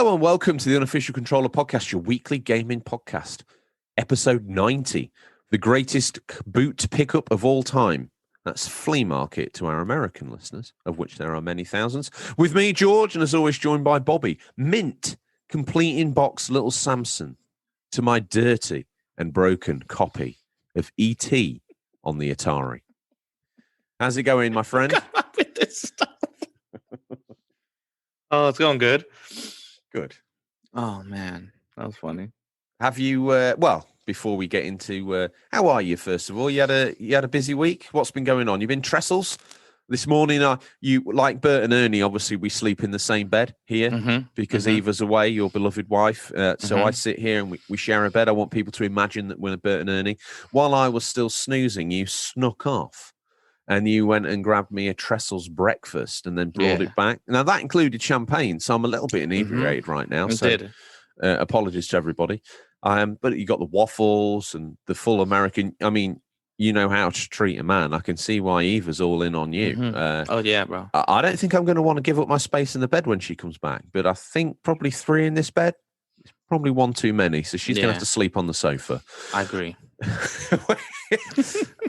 Hello and welcome to the Unofficial Controller Podcast, your weekly gaming podcast, episode 90, the greatest boot pickup of all time. That's Flea Market to our American listeners, of which there are many thousands. With me, George, and as always, joined by Bobby. Mint, complete in box little Samson to my dirty and broken copy of E.T. on the Atari. How's it going, my friend? Come up with this stuff. Oh, it's going good. Good. Oh man, that was funny. Have you? Well, before we get into, how are you? First of all, you had a busy week. What's been going on? You've been trestles this morning. You like Bert and Ernie? Obviously, we sleep in the same bed here because Eva's away, your beloved wife. So I sit here and we share a bed. I want people to imagine that we're Bert and Ernie. While I was still snoozing, you snuck off. And you went and grabbed me a Trestles breakfast and then brought it back. Now, that included champagne, so I'm a little bit inebriated right now. Apologies to everybody. But you got the waffles and the full American. I mean, you know how to treat a man. I can see why Eva's all in on you. Oh, yeah, bro. I don't think I'm going to want to give up my space in the bed when she comes back. But I think probably 3 in this bed is probably 1 too many. So she's going to have to sleep on the sofa. I agree.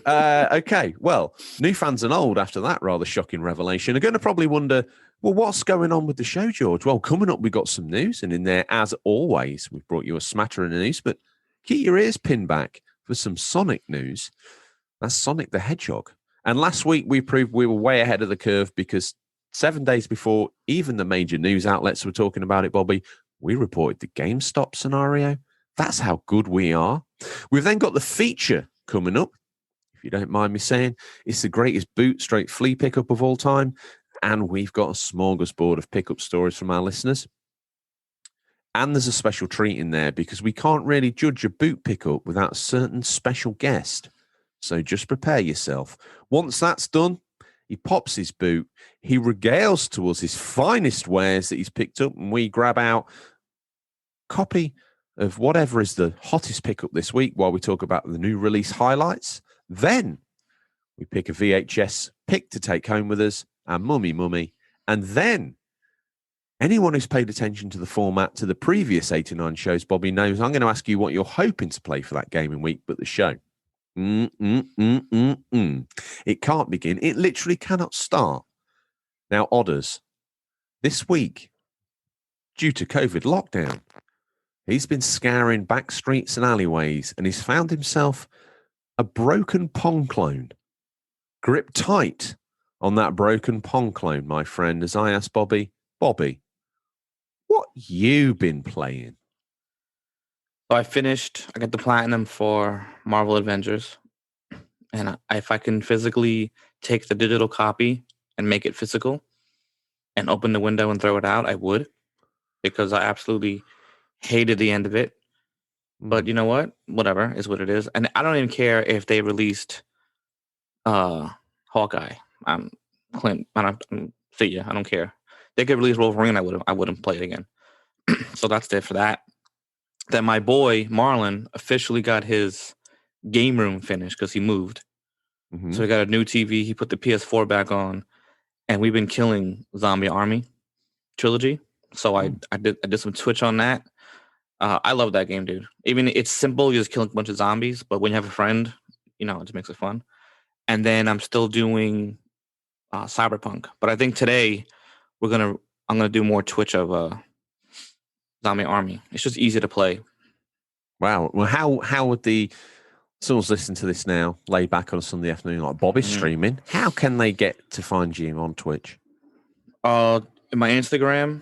Okay, well, new fans and old after that rather shocking revelation are going to probably wonder, well, what's going on with the show, George? Well, coming up, we've got some news, and in there, as always, we've brought you a smattering of news, but keep your ears pinned back for some Sonic news. That's Sonic the Hedgehog. And last week, we proved we were way ahead of the curve because 7 days before even the major news outlets were talking about it, Bobby, we reported the GameStop scenario. That's how good we are. We've then got the feature coming up. If you don't mind me saying, it's the greatest boot straight flea pickup of all time. And we've got a smorgasbord of pickup stories from our listeners. And there's a special treat in there because we can't really judge a boot pickup without a certain special guest. So just prepare yourself. Once that's done, he pops his boot. He regales to us his finest wares that he's picked up. And we grab out a copy of whatever is the hottest pickup this week while we talk about the new release highlights. Then we pick a VHS pick to take home with us, our mummy. And then anyone who's paid attention to the format to the previous 89 shows, Bobby knows I'm going to ask you what you're hoping to play for that gaming week, but the show. It can't begin. It literally cannot start. Now, Odders, this week, due to COVID lockdown, he's been scouring back streets and alleyways, and he's found himself a broken Pong clone. Grip tight on that broken Pong clone, my friend, as I asked Bobby, what you been playing? So I got the platinum for Marvel Avengers. And if I can physically take the digital copy and make it physical and open the window and throw it out, I would. Because I absolutely hated the end of it. But you know what? Whatever is what it is. And I don't even care if they released Hawkeye. Clint. See ya. I don't care. They could release Wolverine. I wouldn't play it again. So that's it for that. Then my boy Marlon officially got his game room finished because he moved. So he got a new TV. He put the PS4 back on, and we've been killing Zombie Army trilogy. So I did some Twitch on that. I love that game, dude. Even it's simple, you just kill a bunch of zombies, but when you have a friend, it just makes it fun. And then I'm still doing Cyberpunk, but I think today I'm gonna do more Twitch of Zombie Army. It's just easy to play. Wow. Well, how would someone's listening to this now, lay back on a Sunday afternoon, like Bobby's streaming? How can they get to find you on Twitch? In my Instagram.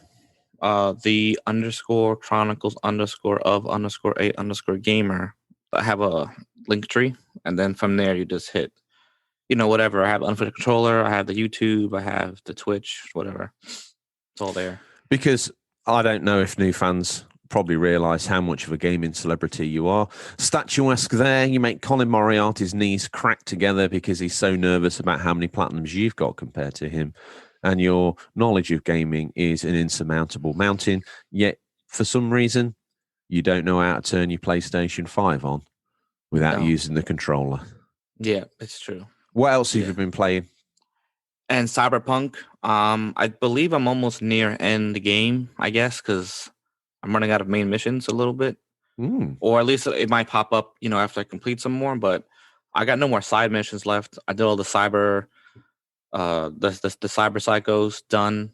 The _chronicles_of_8_gamer. I have a link tree, and then from there you just hit, whatever. I have Untitled Controller, I have the YouTube, I have the Twitch, whatever. It's all there. Because I don't know if new fans probably realise how much of a gaming celebrity you are. Statuesque there, you make Colin Moriarty's knees crack together because he's so nervous about how many platinums you've got compared to him. And your knowledge of gaming is an insurmountable mountain, yet for some reason, you don't know how to turn your PlayStation 5 on without using the controller. Yeah, it's true. What else have you been playing? And Cyberpunk, I believe I'm almost near end the game, I guess, because I'm running out of main missions a little bit, Mm. or at least it might pop up, after I complete some more. But I got no more side missions left. I did all the cyber, the cyber psychos done.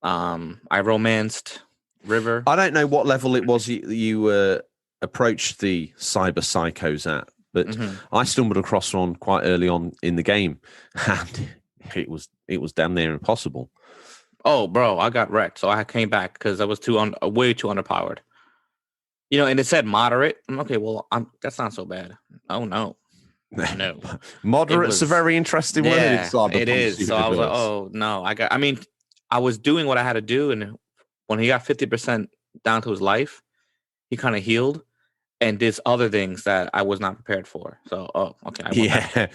I romanced River. I don't know what level it was you approached the cyber psychos at, but I stumbled across one quite early on in the game, and it was damn near impossible. Oh, bro, I got wrecked, so I came back because I was way too underpowered. And it said moderate. Okay, well, that's not so bad. Oh no. No, moderate's a very interesting word. Yeah, it is. So I was like, oh no, I was doing what I had to do, and when he got 50% down to his life, he kind of healed and did other things that I was not prepared for. So, okay.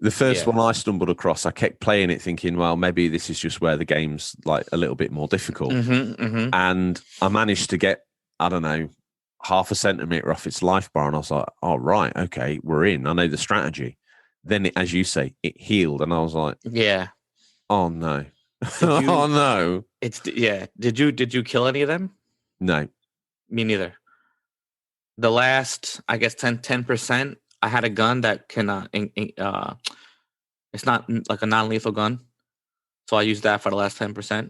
The first one I stumbled across, I kept playing it thinking, well, maybe this is just where the game's like a little bit more difficult. And I managed to get, I don't know, half a centimeter off its life bar, and I was like, oh, right, okay, we're in. I know the strategy. Then, as you say, it healed, and I was like, yeah. Oh, no. Oh, no. Did you kill any of them? No. Me neither. The last, I guess, 10%, I had a gun that can, it's not like a non-lethal gun. So I used that for the last 10%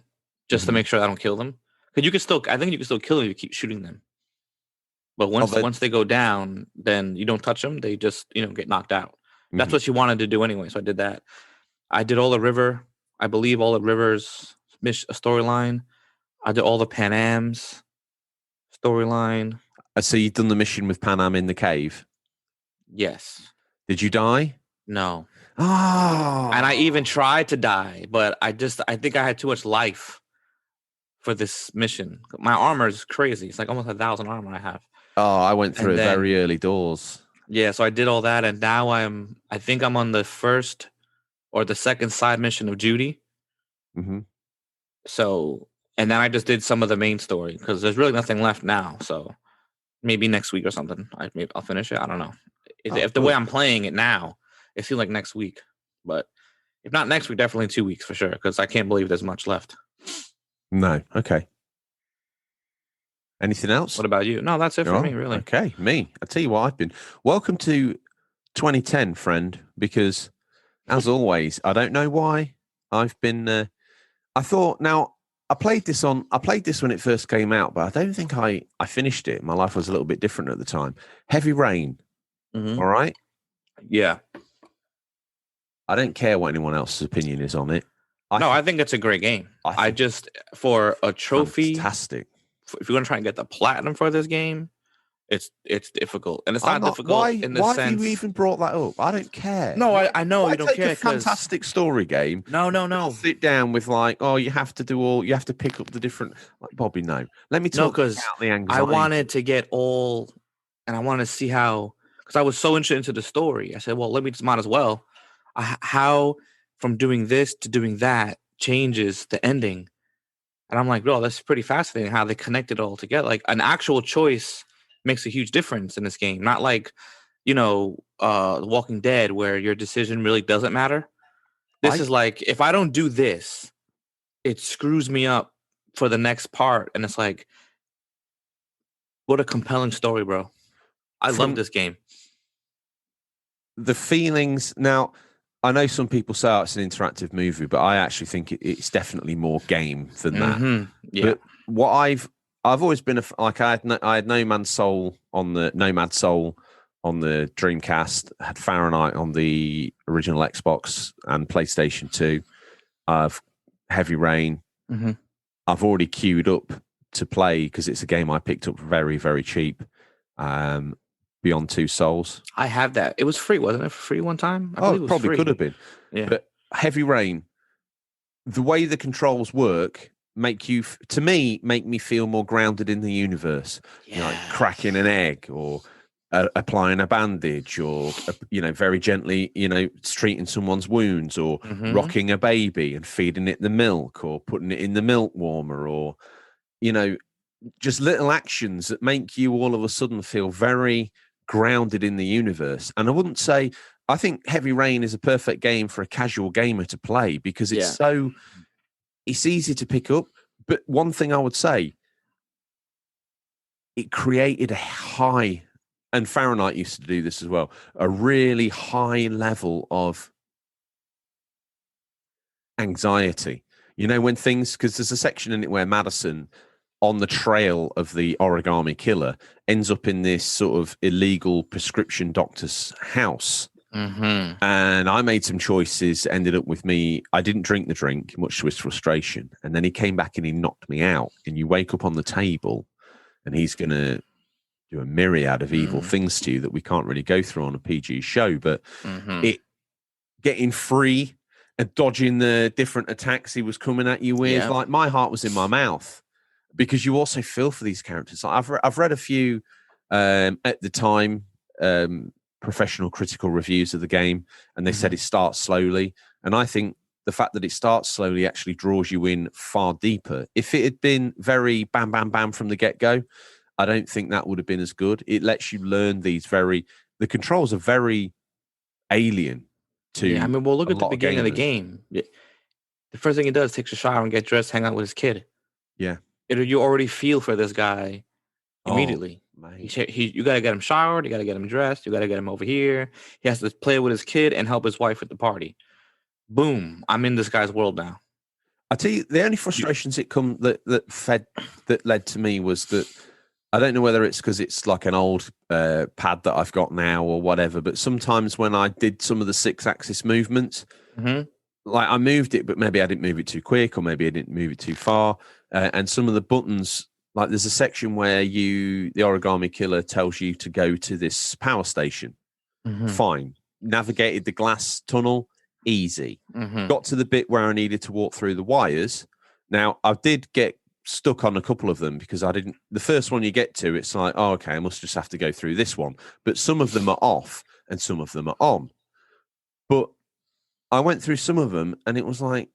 just to make sure I don't kill them. Because I think you can still kill them if you keep shooting them. But once they go down, then you don't touch them. They just, get knocked out. That's what you wanted to do anyway. So I did that. I did all the River. I believe all the River's storyline. I did all the Pan Am's storyline. So you've done the mission with Pan Am in the cave? Yes. Did you die? No. Oh. And I even tried to die, but I think I had too much life for this mission. My armor is crazy. It's like almost 1,000 armor I have. Oh, I went through it very early doors. Yeah, so I did all that, and now I think I'm on the first or the second side mission of Judy. So, and then I just did some of the main story because there's really nothing left now. So maybe next week or something. I'll finish it. I don't know. If the way I'm playing it now, it feels like next week. But if not next week, definitely 2 weeks for sure, because I can't believe there's much left. No. Okay. Anything else? What about you? No, that's it for me, really. Okay, me. I'll tell you what I've been. Welcome to 2010, friend, because as always, I don't know why I've been... I thought, now, I played this when it first came out, but I don't think I finished it. My life was a little bit different at the time. Heavy Rain. All right? Yeah. I don't care what anyone else's opinion is on it. I think it's a great game. I just, for a trophy... Fantastic. If you're going to try and get the platinum for this game, it's difficult. And it's not difficult in the sense... Why have you even brought that up? I don't care. No, I know you don't care. It's a fantastic story game. No. Sit down with you have to pick up the different... Like, Bobby, no. Let me talk about the anxiety. I wanted to get all... And I wanted to see how... Because I was so interested into the story. I said, well, might as well. How from doing this to doing that changes the ending. And I'm like, bro, that's pretty fascinating how they connect it all together. Like an actual choice makes a huge difference in this game. Not like, Walking Dead, where your decision really doesn't matter. This is like, if I don't do this, it screws me up for the next part. And it's like, what a compelling story, bro. I love this game. The feelings... Now, I know some people say it's an interactive movie, but I actually think it's definitely more game than that. Yeah. But what I've always been I had Nomad Soul on the Dreamcast, had Fahrenheit on the original Xbox and PlayStation 2. I've Heavy Rain. I've already queued up to play because it's a game I picked up very, very cheap. Beyond Two Souls. I have that. It was free, wasn't it? Free one time? I believe it probably free. Could have been. Yeah. But Heavy Rain, the way the controls work, make me feel more grounded in the universe. Yeah. Like cracking an egg or applying a bandage or, very gently, treating someone's wounds or rocking a baby and feeding it the milk or putting it in the milk warmer or, just little actions that make you all of a sudden feel very grounded in the universe. And I think Heavy Rain is a perfect game for a casual gamer to play because it's easy to pick up. But one thing I would say, it created a high, and Fahrenheit used to do this as well, a really high level of anxiety. You know, when things, because there's a section in it where Madison, on the trail of the origami killer, ends up in this sort of illegal prescription doctor's house. Mm-hmm. And I made some choices, ended up with me. I didn't drink the drink, much to his frustration. And then he came back and he knocked me out. And you wake up on the table and he's going to do a myriad of evil things to you that we can't really go through on a PG show. But it getting free and dodging the different attacks he was coming at you with, like my heart was in my mouth, because you also feel for these characters. Like I've read a few at the time professional critical reviews of the game, and they said it starts slowly. And I think the fact that it starts slowly actually draws you in far deeper. If it had been very bam, bam, bam from the get-go, I don't think that would have been as good. It lets you learn the controls are very alien to. Yeah, I mean, well, look at the beginning of the game. The first thing he does, takes a shower and get dressed, hang out with his kid. Yeah. You already feel for this guy immediately. You got to get him showered. You got to get him dressed. You got to get him over here. He has to play with his kid and help his wife at the party. Boom. I'm in this guy's world now. I tell you, the only frustrations that led to me was that I don't know whether it's because it's like an old pad that I've got now or whatever, but sometimes when I did some of the 6-axis movements, like I moved it, but maybe I didn't move it too quick, or maybe I didn't move it too far. And some of the buttons, like there's a section where the origami killer tells you to go to this power station. Fine. Navigated the glass tunnel, easy. Got to the bit where I needed to walk through the wires. Now, I did get stuck on a couple of them because the first one you get to, it's like, oh, okay, I must just have to go through this one. But some of them are off and some of them are on. But I went through some of them and it was like,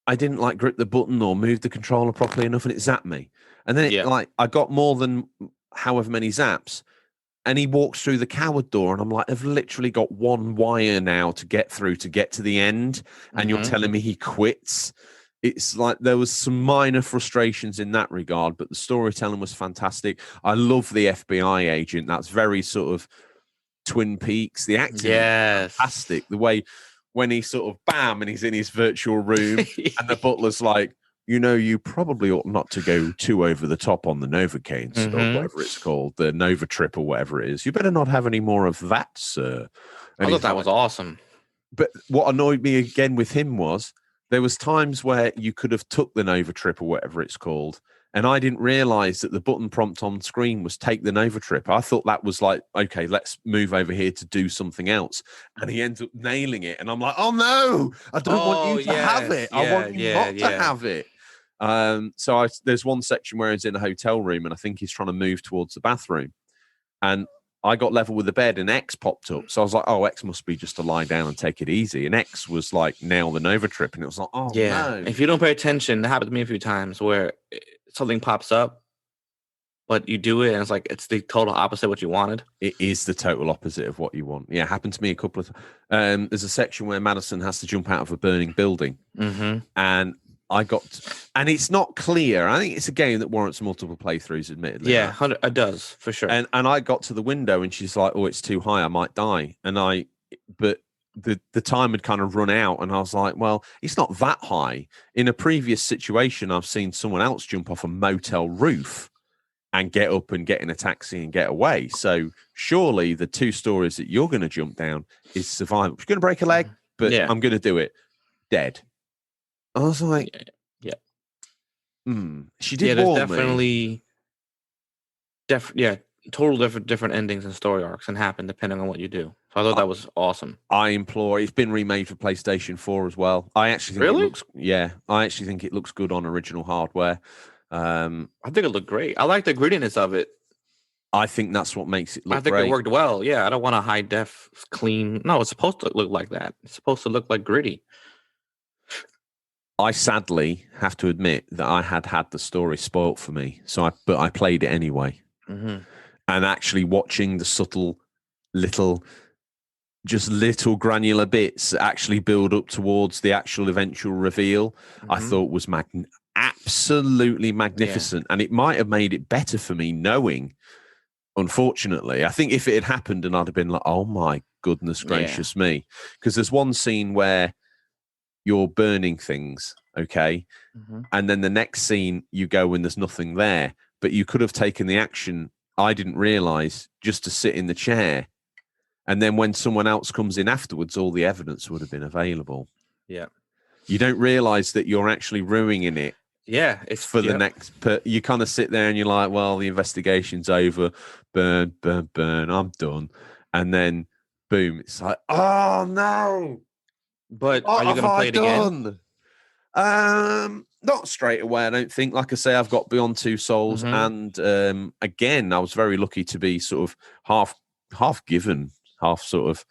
I didn't like grip the button or move the controller properly enough and it zapped me. And then I got more than however many zaps and he walks through the coward door and I'm like, I've literally got one wire now to get through to get to the end. And you're telling me he quits. It's like there was some minor frustrations in that regard, but the storytelling was fantastic. I love the FBI agent. That's very sort of Twin Peaks. The acting is fantastic. The way when he sort of bam and he's in his virtual room and the butler's like, you probably ought not to go too over the top on the Novocaine or whatever it's called, the Nova Trip or whatever it is. You better not have any more of that, sir. And I thought that was awesome. But what annoyed me again with him was there was times where you could have took the Nova Trip or whatever it's called, and I didn't realize that the button prompt on screen was take the Nova Trip. I thought that was like, okay, let's move over here to do something else. And he ends up nailing it. And I'm like, oh no, I don't want you to have it. I want you not to have it. So there's one section where he's in a hotel room and I think he's trying to move towards the bathroom. And I got level with the bed and X popped up. So I was like, oh, X must be just to lie down and take it easy. And X was like, nail the Nova Trip. And it was like, oh, no. If you don't pay attention, it happened to me a few times where something pops up, but you do it and it's the total opposite of what you wanted. It is the total opposite of what you want. Yeah, it happened to me a couple of times. There's a section where Madison has to jump out of a burning building. And and it's not clear. I think it's a game that warrants multiple playthroughs, admittedly. Yeah, it does, for sure. And I got to the window and she's like, oh, it's too high, I might die. But the time had kind of run out and I was like, well, it's not that high. In a previous situation, I've seen someone else jump off a motel roof and get up and get in a taxi and get away. So surely the 2 stories that you're going to jump down is survival. You're going to break a leg, but I'm going to do it. Dead. I was like, she did warn me. Definitely, total different endings and story arcs and happen depending on what you do. So I thought that was awesome. I implore. It's been remade for PlayStation 4 as well. I actually think it looks good on original hardware. I think it looked great. I like the grittiness of it. I think that's what makes it look great. I think it worked well. Yeah, I don't want a high def clean. No, it's supposed to look like that. It's supposed to look like gritty. I sadly have to admit that I had the story spoilt for me, but I played it anyway. And actually watching the subtle little granular bits actually build up towards the actual eventual reveal, I thought was absolutely magnificent. And it might have made it better for me knowing, unfortunately. I think if it had happened and I'd have been like, oh my goodness gracious me. Because there's one scene where you're burning things, okay? And then the next scene you go when there's nothing there. But you could have taken the action, I didn't realise, just to sit in the chair. And then when someone else comes in afterwards, all the evidence would have been available. Yeah. You don't realise that you're actually ruining it. Yeah. It's for the next. You kind of sit there and you're like, well, the investigation's over. Burn, burn, burn. I'm done. And then, boom, it's like, oh, no. But are you going to play it again? Not straight away, I don't think. Like I say, I've got Beyond Two Souls. And again, I was very lucky to be sort of half given, half sort of,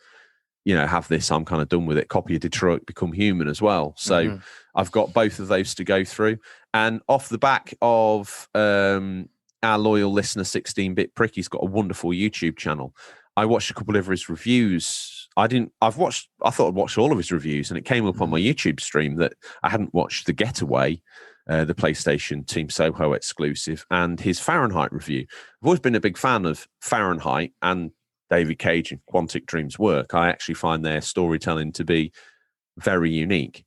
have this, I'm kind of done with it. Copy of Detroit Become Human as well. So I've got both of those to go through. And off the back of our loyal listener, 16-Bit Prick, he's got a wonderful YouTube channel. I watched a couple of his reviews. I thought I'd watched all of his reviews, and it came up on my YouTube stream that I hadn't watched The Getaway, the PlayStation Team Soho exclusive, and his Fahrenheit review. I've always been a big fan of Fahrenheit and David Cage and Quantic Dream's work. I actually find their storytelling to be very unique.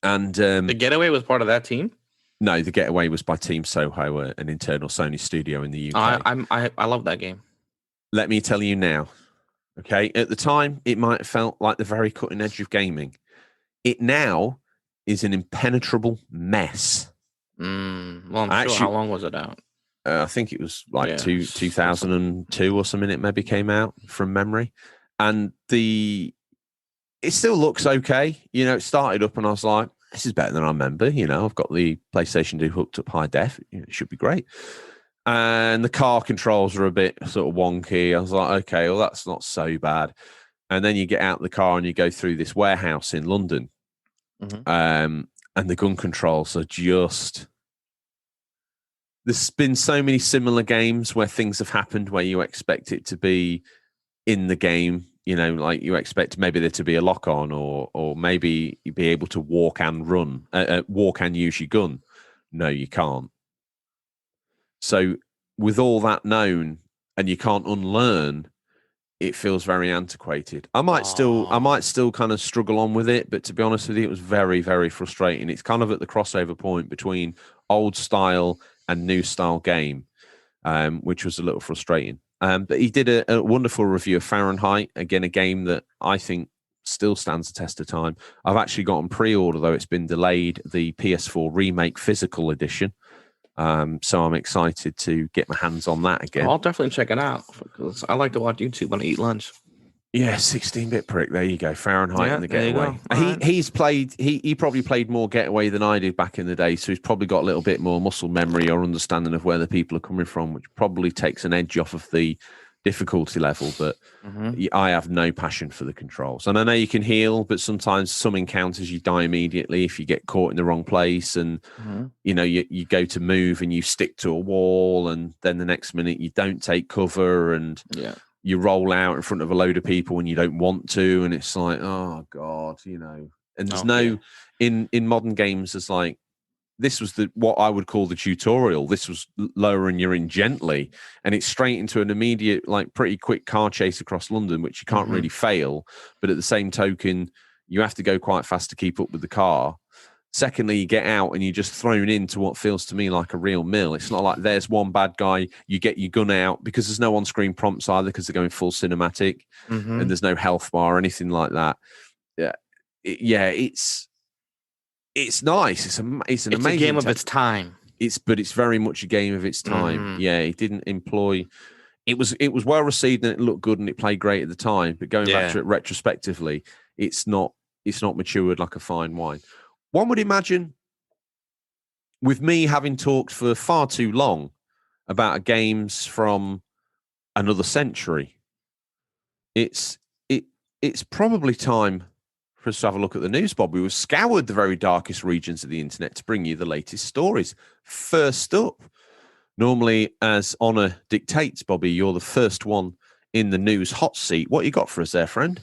And The Getaway was part of that team? No, The Getaway was by Team Soho, an internal Sony studio in the UK. I love that game. Let me tell you now, okay? At the time, it might have felt like the very cutting edge of gaming. It now is an impenetrable mess. Well, I'm sure. How long was it out? I think it was like 2002 or something. It maybe came out from memory, and it still looks okay. It started up, and I was like, "This is better than I remember." I've got the PlayStation 2 hooked up high def. It should be great. And the car controls are a bit sort of wonky. I was like, okay, well, that's not so bad. And then you get out of the car and you go through this warehouse in London, and the gun controls are just. There's been so many similar games where things have happened where you expect it to be in the game, like you expect maybe there to be a lock on or maybe you be able to walk and run, walk and use your gun. No, you can't. So with all that known and you can't unlearn, it feels very antiquated. I might still kind of struggle on with it, but to be honest with you, it was very, very frustrating. It's kind of at the crossover point between old style and new style game, which was a little frustrating. But he did a wonderful review of Fahrenheit, again, a game that I think still stands the test of time. I've actually got on pre-order, though it's been delayed, the PS4 Remake Physical Edition. So I'm excited to get my hands on that again. I'll definitely check it out because I like to watch YouTube when I eat lunch. Yeah, 16-Bit Prick. There you go. Fahrenheit and The Getaway. Right. He's played. He probably played more Getaway than I did back in the day, so he's probably got a little bit more muscle memory or understanding of where the people are coming from, which probably takes an edge off of the difficulty level. But I have no passion for the controls, and I know you can heal, but sometimes some encounters you die immediately if you get caught in the wrong place, and you go to move and you stick to a wall, and then the next minute you don't take cover, and you roll out in front of a load of people when you don't want to, and it's like, oh God, And there's in modern games, there's like, this was what I would call the tutorial. This was lowering you in gently, and it's straight into an immediate, like pretty quick car chase across London, which you can't really fail. But at the same token, you have to go quite fast to keep up with the car. Secondly, you get out and you're just thrown into what feels to me like a real mill. It's not like there's one bad guy, you get your gun out, because there's no on-screen prompts either because they're going full cinematic, and there's no health bar or anything like that. It's nice. It's an amazing a game of its time. But it's very much a game of its time. Yeah, it didn't employ. It was well received and it looked good and it played great at the time. But going back to it retrospectively, it's not matured like a fine wine. One would imagine, with me having talked for far too long about games from another century, it's probably time for us to have a look at the news, Bob. We've scoured the very darkest regions of the internet to bring you the latest stories. First up, normally as honour dictates, Bobby, you're the first one in the news hot seat. What you got for us there, friend?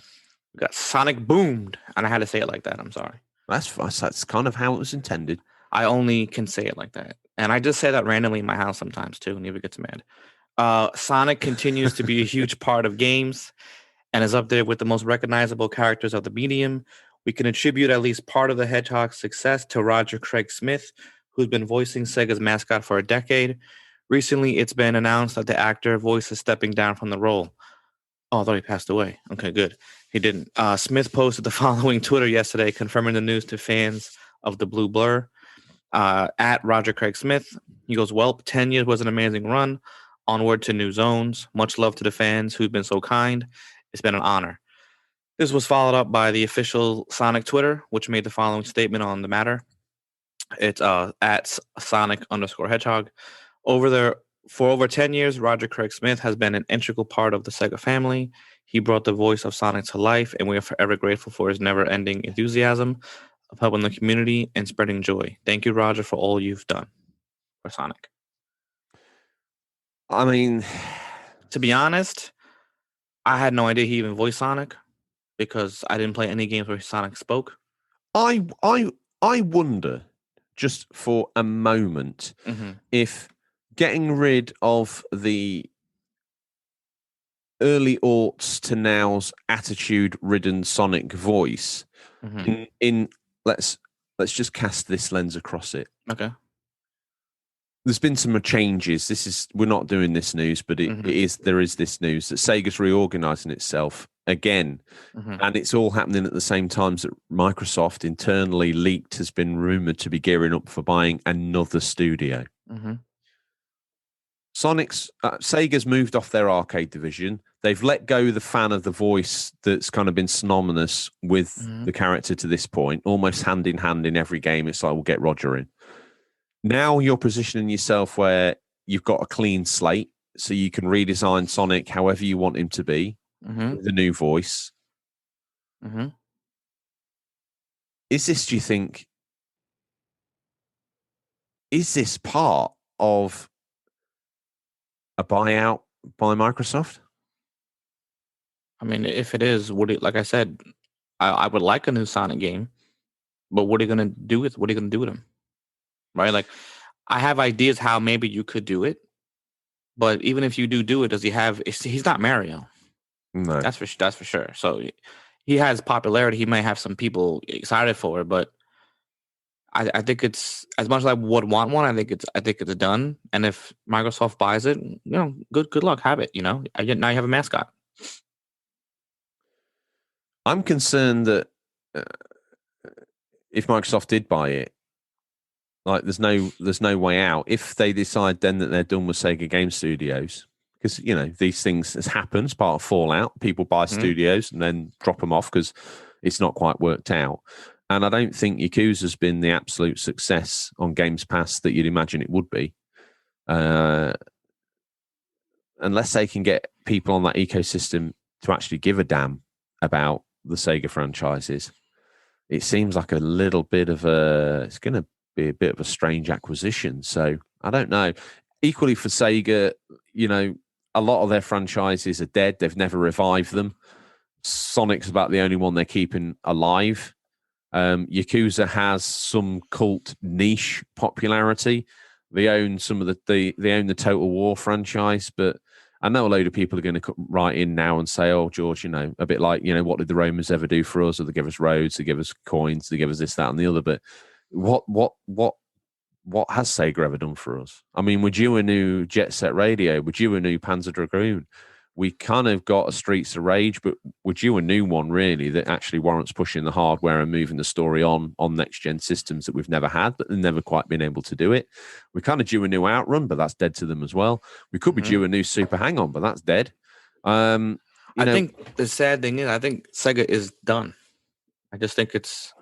We got Sonic Boomed, and I had to say it like that. I'm sorry. That's kind of how it was intended. I only can say it like that. And I just say that randomly in my house sometimes too, and Eva gets mad. Sonic continues to be a huge part of games and is up there with the most recognizable characters of the medium. We can attribute at least part of the Hedgehog's success to Roger Craig Smith, who's been voicing Sega's mascot for a decade. Recently, it's been announced that the actor voice is stepping down from the role. Oh, I thought he passed away. Okay, good. He didn't. Smith posted the following Twitter yesterday, confirming the news to fans of the Blue Blur. At Roger Craig Smith, he goes, well, 10 years was an amazing run. Onward to new zones. Much love to the fans who've been so kind. It's been an honor. This was followed up by the official Sonic Twitter, which made the following statement on the matter. It's at Sonic_Hedgehog. For over 10 years, Roger Craig Smith has been an integral part of the Sega family. He brought the voice of Sonic to life, and we are forever grateful for his never-ending enthusiasm of helping the community and spreading joy. Thank you, Roger, for all you've done for Sonic. I mean, to be honest, I had no idea he even voiced Sonic because I didn't play any games where Sonic spoke. I wonder, just for a moment, if getting rid of the early aughts to now's attitude-ridden Sonic voice, in let's just cast this lens across it. Okay. There's been some changes. We're not doing this news, but there is this news that Sega's reorganizing itself again, and it's all happening at the same time that Microsoft internally leaked has been rumored to be gearing up for buying another studio. Sega's moved off their arcade division. They've let go the fan of the voice that's kind of been synonymous with the character to this point, almost hand in hand in every game. It's like, we'll get Roger in. Now you're positioning yourself where you've got a clean slate, so you can redesign Sonic however you want him to be, with the new voice. Is this, do you think, is this part of a buyout by Microsoft? I mean, if it is, like I said, I would like a new Sonic game, but what are you going to do with him? Right? Like, I have ideas how maybe you could do it, but even if you do it, he's not Mario. No. That's for sure. So he has popularity. He may have some people excited for it, but I think it's, as much as I would want one, I think it's done. And if Microsoft buys it, good luck, have it. Now you have a mascot. I'm concerned that if Microsoft did buy it, like there's no way out. If they decide then that they're done with Sega Game Studios, because these things has happened, it's part of Fallout. People buy studios and then drop them off because it's not quite worked out. And I don't think Yakuza's been the absolute success on Games Pass that you'd imagine it would be, unless they can get people on that ecosystem to actually give a damn about the Sega franchises. It seems like a little bit of it's going to be a bit of a strange acquisition. So I don't know. Equally for Sega, a lot of their franchises are dead. They've never revived them. Sonic's about the only one they're keeping alive. Yakuza has some cult niche popularity. They own some of they own the Total War franchise, but I know a load of people are going to write in now and say, "Oh, George, a bit like, what did the Romans ever do for us? Or they give us roads, they give us coins, they give us this, that, and the other." But what has Sega ever done for us? I mean, we're due a new Jet Set Radio. We're due a new Panzer Dragoon. We kind of got a Streets of Rage, but we're due a new one, really, that actually warrants pushing the hardware and moving the story on next-gen systems that we've never had, but they've never quite been able to do it. We're kind of due a new Outrun, but that's dead to them as well. We could be due a new Super Hang-On, but that's dead. I think the sad thing is, I think Sega is done. I just think it's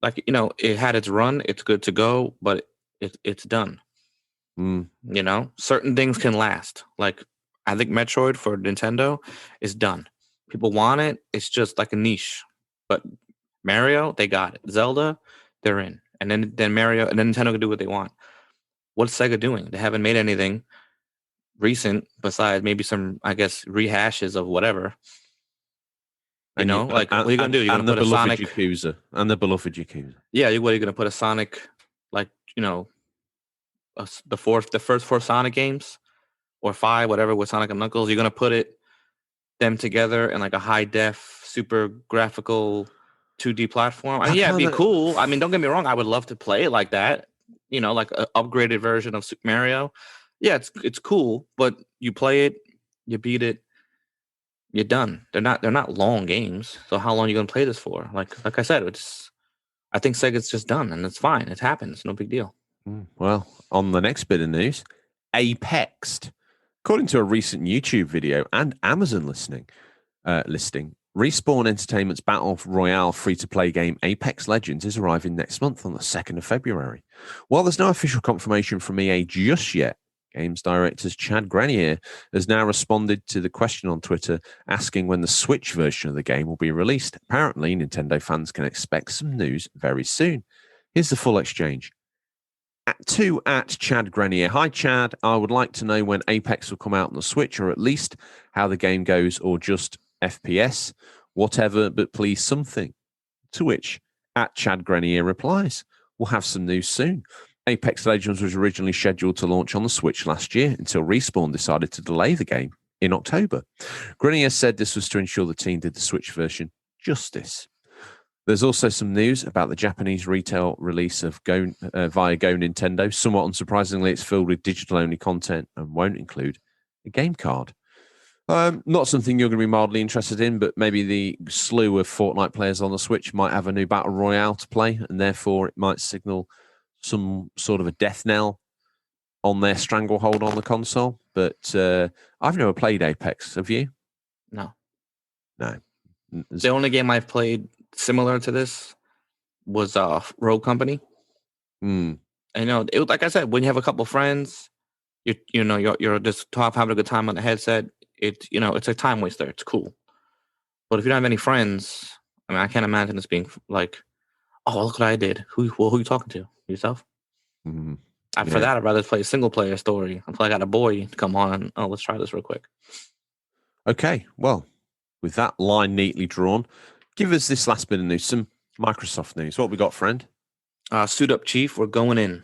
like, it had its run, it's good to go, but it's done. Certain things can last. Like, I think Metroid for Nintendo is done. People want it. It's just like a niche. But Mario, they got it. Zelda, they're in. And then Mario, and then Nintendo can do what they want. What's Sega doing? They haven't made anything recent besides maybe some, I guess, rehashes of whatever. What are you going to do? You're going to put a Sonic... Yakuza. And the beloved Yakuza. Yeah, what are you going to put a Sonic, the first four Sonic games or five, whatever, with Sonic and Knuckles, you're gonna put them together in like a high def, super graphical 2D platform. I mean, yeah, it'd be cool. I mean, don't get me wrong, I would love to play it like that. Like an upgraded version of Super Mario. Yeah, it's cool, but you play it, you beat it, you're done. They're not long games. So how long are you gonna play this for? Like I said, I think Sega's just done, and it's fine. It happens. No big deal. Well, on the next bit of news, Apexed. According to a recent YouTube video and Amazon listing, Respawn Entertainment's Battle Royale free-to-play game Apex Legends is arriving next month on the 2nd of February. While there's no official confirmation from EA just yet, Games director Chad Grenier has now responded to the question on Twitter asking when the Switch version of the game will be released. Apparently, Nintendo fans can expect some news very soon. Here's the full exchange. At Chad Grenier. Hi, Chad. I would like to know when Apex will come out on the Switch, or at least how the game goes, or just FPS, whatever, but please something. To which, at Chad Grenier replies, we'll have some news soon. Apex Legends was originally scheduled to launch on the Switch last year until Respawn decided to delay the game in October. Grenier said this was to ensure the team did the Switch version justice. There's also some news about the Japanese retail release of via Go Nintendo. Somewhat unsurprisingly, it's filled with digital-only content and won't include a game card. Not something you're going to be mildly interested in, but maybe the slew of Fortnite players on the Switch might have a new Battle Royale to play, and therefore it might signal some sort of a death knell on their stranglehold on the console. But I've never played Apex. Have you? No. The only game I've played similar to this was Rogue Company. And it was, like I said, when you have a couple friends, you're just having a good time on the headset. It's a time waster. It's cool. But if you don't have any friends, I mean, I can't imagine this being like, oh, look what I did. Who are you talking to? Yourself? For that, I'd rather play a single player story until I got a boy to come on. Oh, let's try this real quick. Okay, well, with that line neatly drawn, give us this last bit of news, some Microsoft news. What we got, friend? Suit up, Chief. We're going in.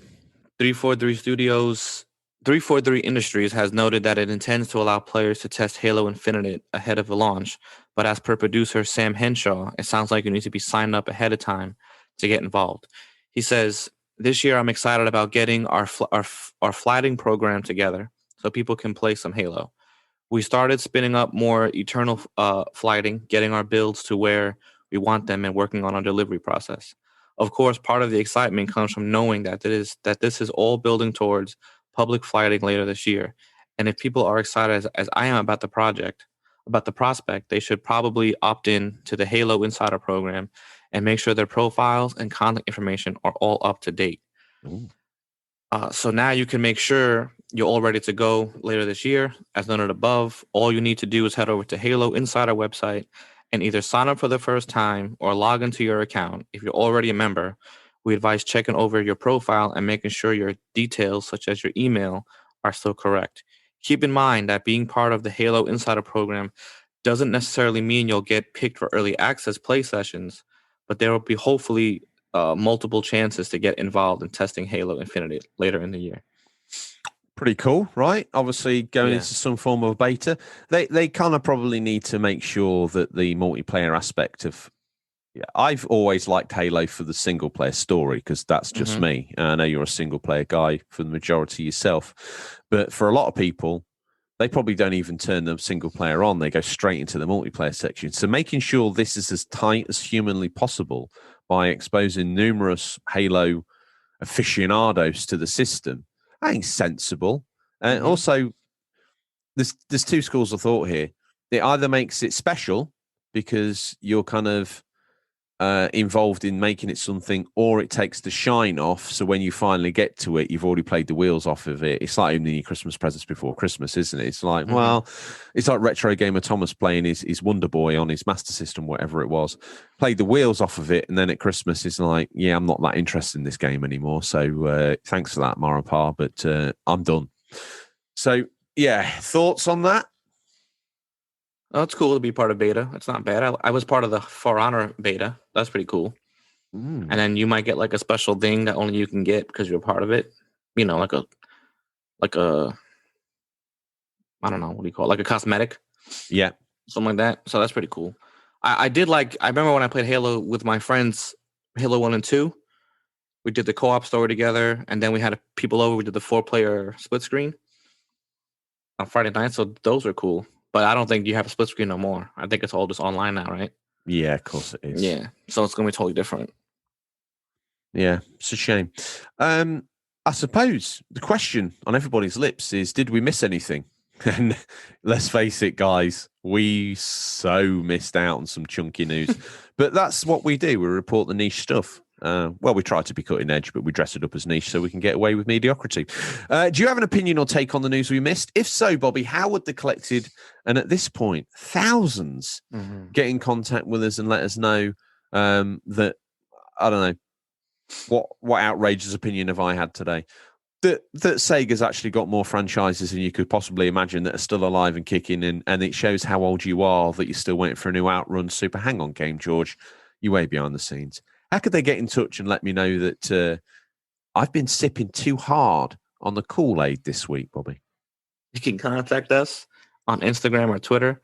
343 Industries has noted that it intends to allow players to test Halo Infinite ahead of the launch, but as per producer Sam Henshaw, it sounds like you need to be signed up ahead of time to get involved. He says, this year I'm excited about getting our flighting program together so people can play some Halo. We started spinning up more eternal flighting, getting our builds to where we want them and working on our delivery process. Of course, part of the excitement comes from knowing that this is all building towards public flighting later this year. And if people are excited as I am about the prospect, they should probably opt in to the Halo Insider program and make sure their profiles and contact information are all up to date. So now you can make sure you're all ready to go later this year. As noted above, all you need to do is head over to Halo Insider website and either sign up for the first time or log into your account. If you're already a member, we advise checking over your profile and making sure your details, such as your email, are still correct. Keep in mind that being part of the Halo Insider program doesn't necessarily mean you'll get picked for early access play sessions, but there will be hopefully multiple chances to get involved in testing Halo Infinite later in the year. Pretty cool, right? Obviously going into some form of beta. They kind of probably need to make sure that the multiplayer aspect of... I've always liked Halo for the single player story because that's just me. I know you're a single player guy for the majority yourself. But for a lot of people, they probably don't even turn the single player on. They go straight into the multiplayer section. So making sure this is as tight as humanly possible by exposing numerous Halo aficionados to the system, I think sensible. And also, there's two schools of thought here. It either makes it special because you're kind of involved in making it something, or it takes the shine off. So when you finally get to it, you've already played the wheels off of it. It's like opening your Christmas presents before Christmas, isn't it? It's like, well, it's like Retro Gamer Thomas playing his Wonder Boy on his Master System, whatever it was. Played the wheels off of it, and then at Christmas, it's like, yeah, I'm not that interested in this game anymore. So thanks for that, Maripar, but I'm done. So yeah, thoughts on that? Oh, it's cool to be part of beta. It's not bad. I was part of the For Honor beta. That's pretty cool. Mm. And then you might get like a special thing that only you can get because you're a part of it. You know, like a I don't know, what do you call it? Like a cosmetic. Yeah. Something like that. So that's pretty cool. I remember when I played Halo with my friends, Halo 1 and 2. We did the co-op story together, and then we had people over. We did the 4-player split screen on Friday night. So those are cool. But I don't think you have a split screen no more. I think it's all just online now, right? Yeah, of course it is. Yeah. So it's going to be totally different. Yeah, it's a shame. I suppose the question on everybody's lips is, did we miss anything? And let's face it, guys, we so missed out on some chunky news. But that's what we do. We report the niche stuff. Well, we try to be cutting edge, but we dress it up as niche so we can get away with mediocrity. Do you have an opinion or take on the news we missed? If so, Bobby, how would the collected, and at this point, thousands get in contact with us and let us know that, I don't know, what outrageous opinion have I had today? That Sega's actually got more franchises than you could possibly imagine that are still alive and kicking, and it shows how old you are that you're still waiting for a new Outrun Super Hang-On game, George. You're way behind the scenes. How could they get in touch and let me know that I've been sipping too hard on the Kool-Aid this week, Bobby? You can contact us on Instagram or Twitter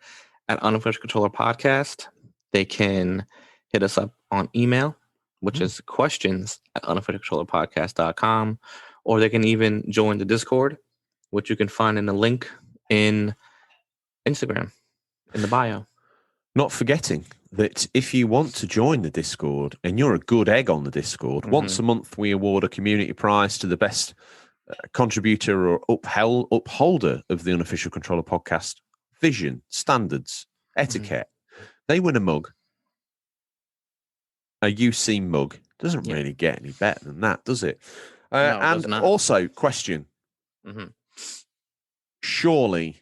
at Unofficial Controller Podcast. They can hit us up on email, which is questions@unofficialcontrollerpodcast.com. Or they can even join the Discord, which you can find in the link in Instagram, in the bio. Not forgetting that if you want to join the Discord and you're a good egg on the Discord, once a month we award a community prize to the best contributor or upholder of the Unofficial Controller Podcast vision, standards, etiquette. They win a mug. A UC mug. Doesn't really get any better than that, does it? No, it does and not. also, question. Surely,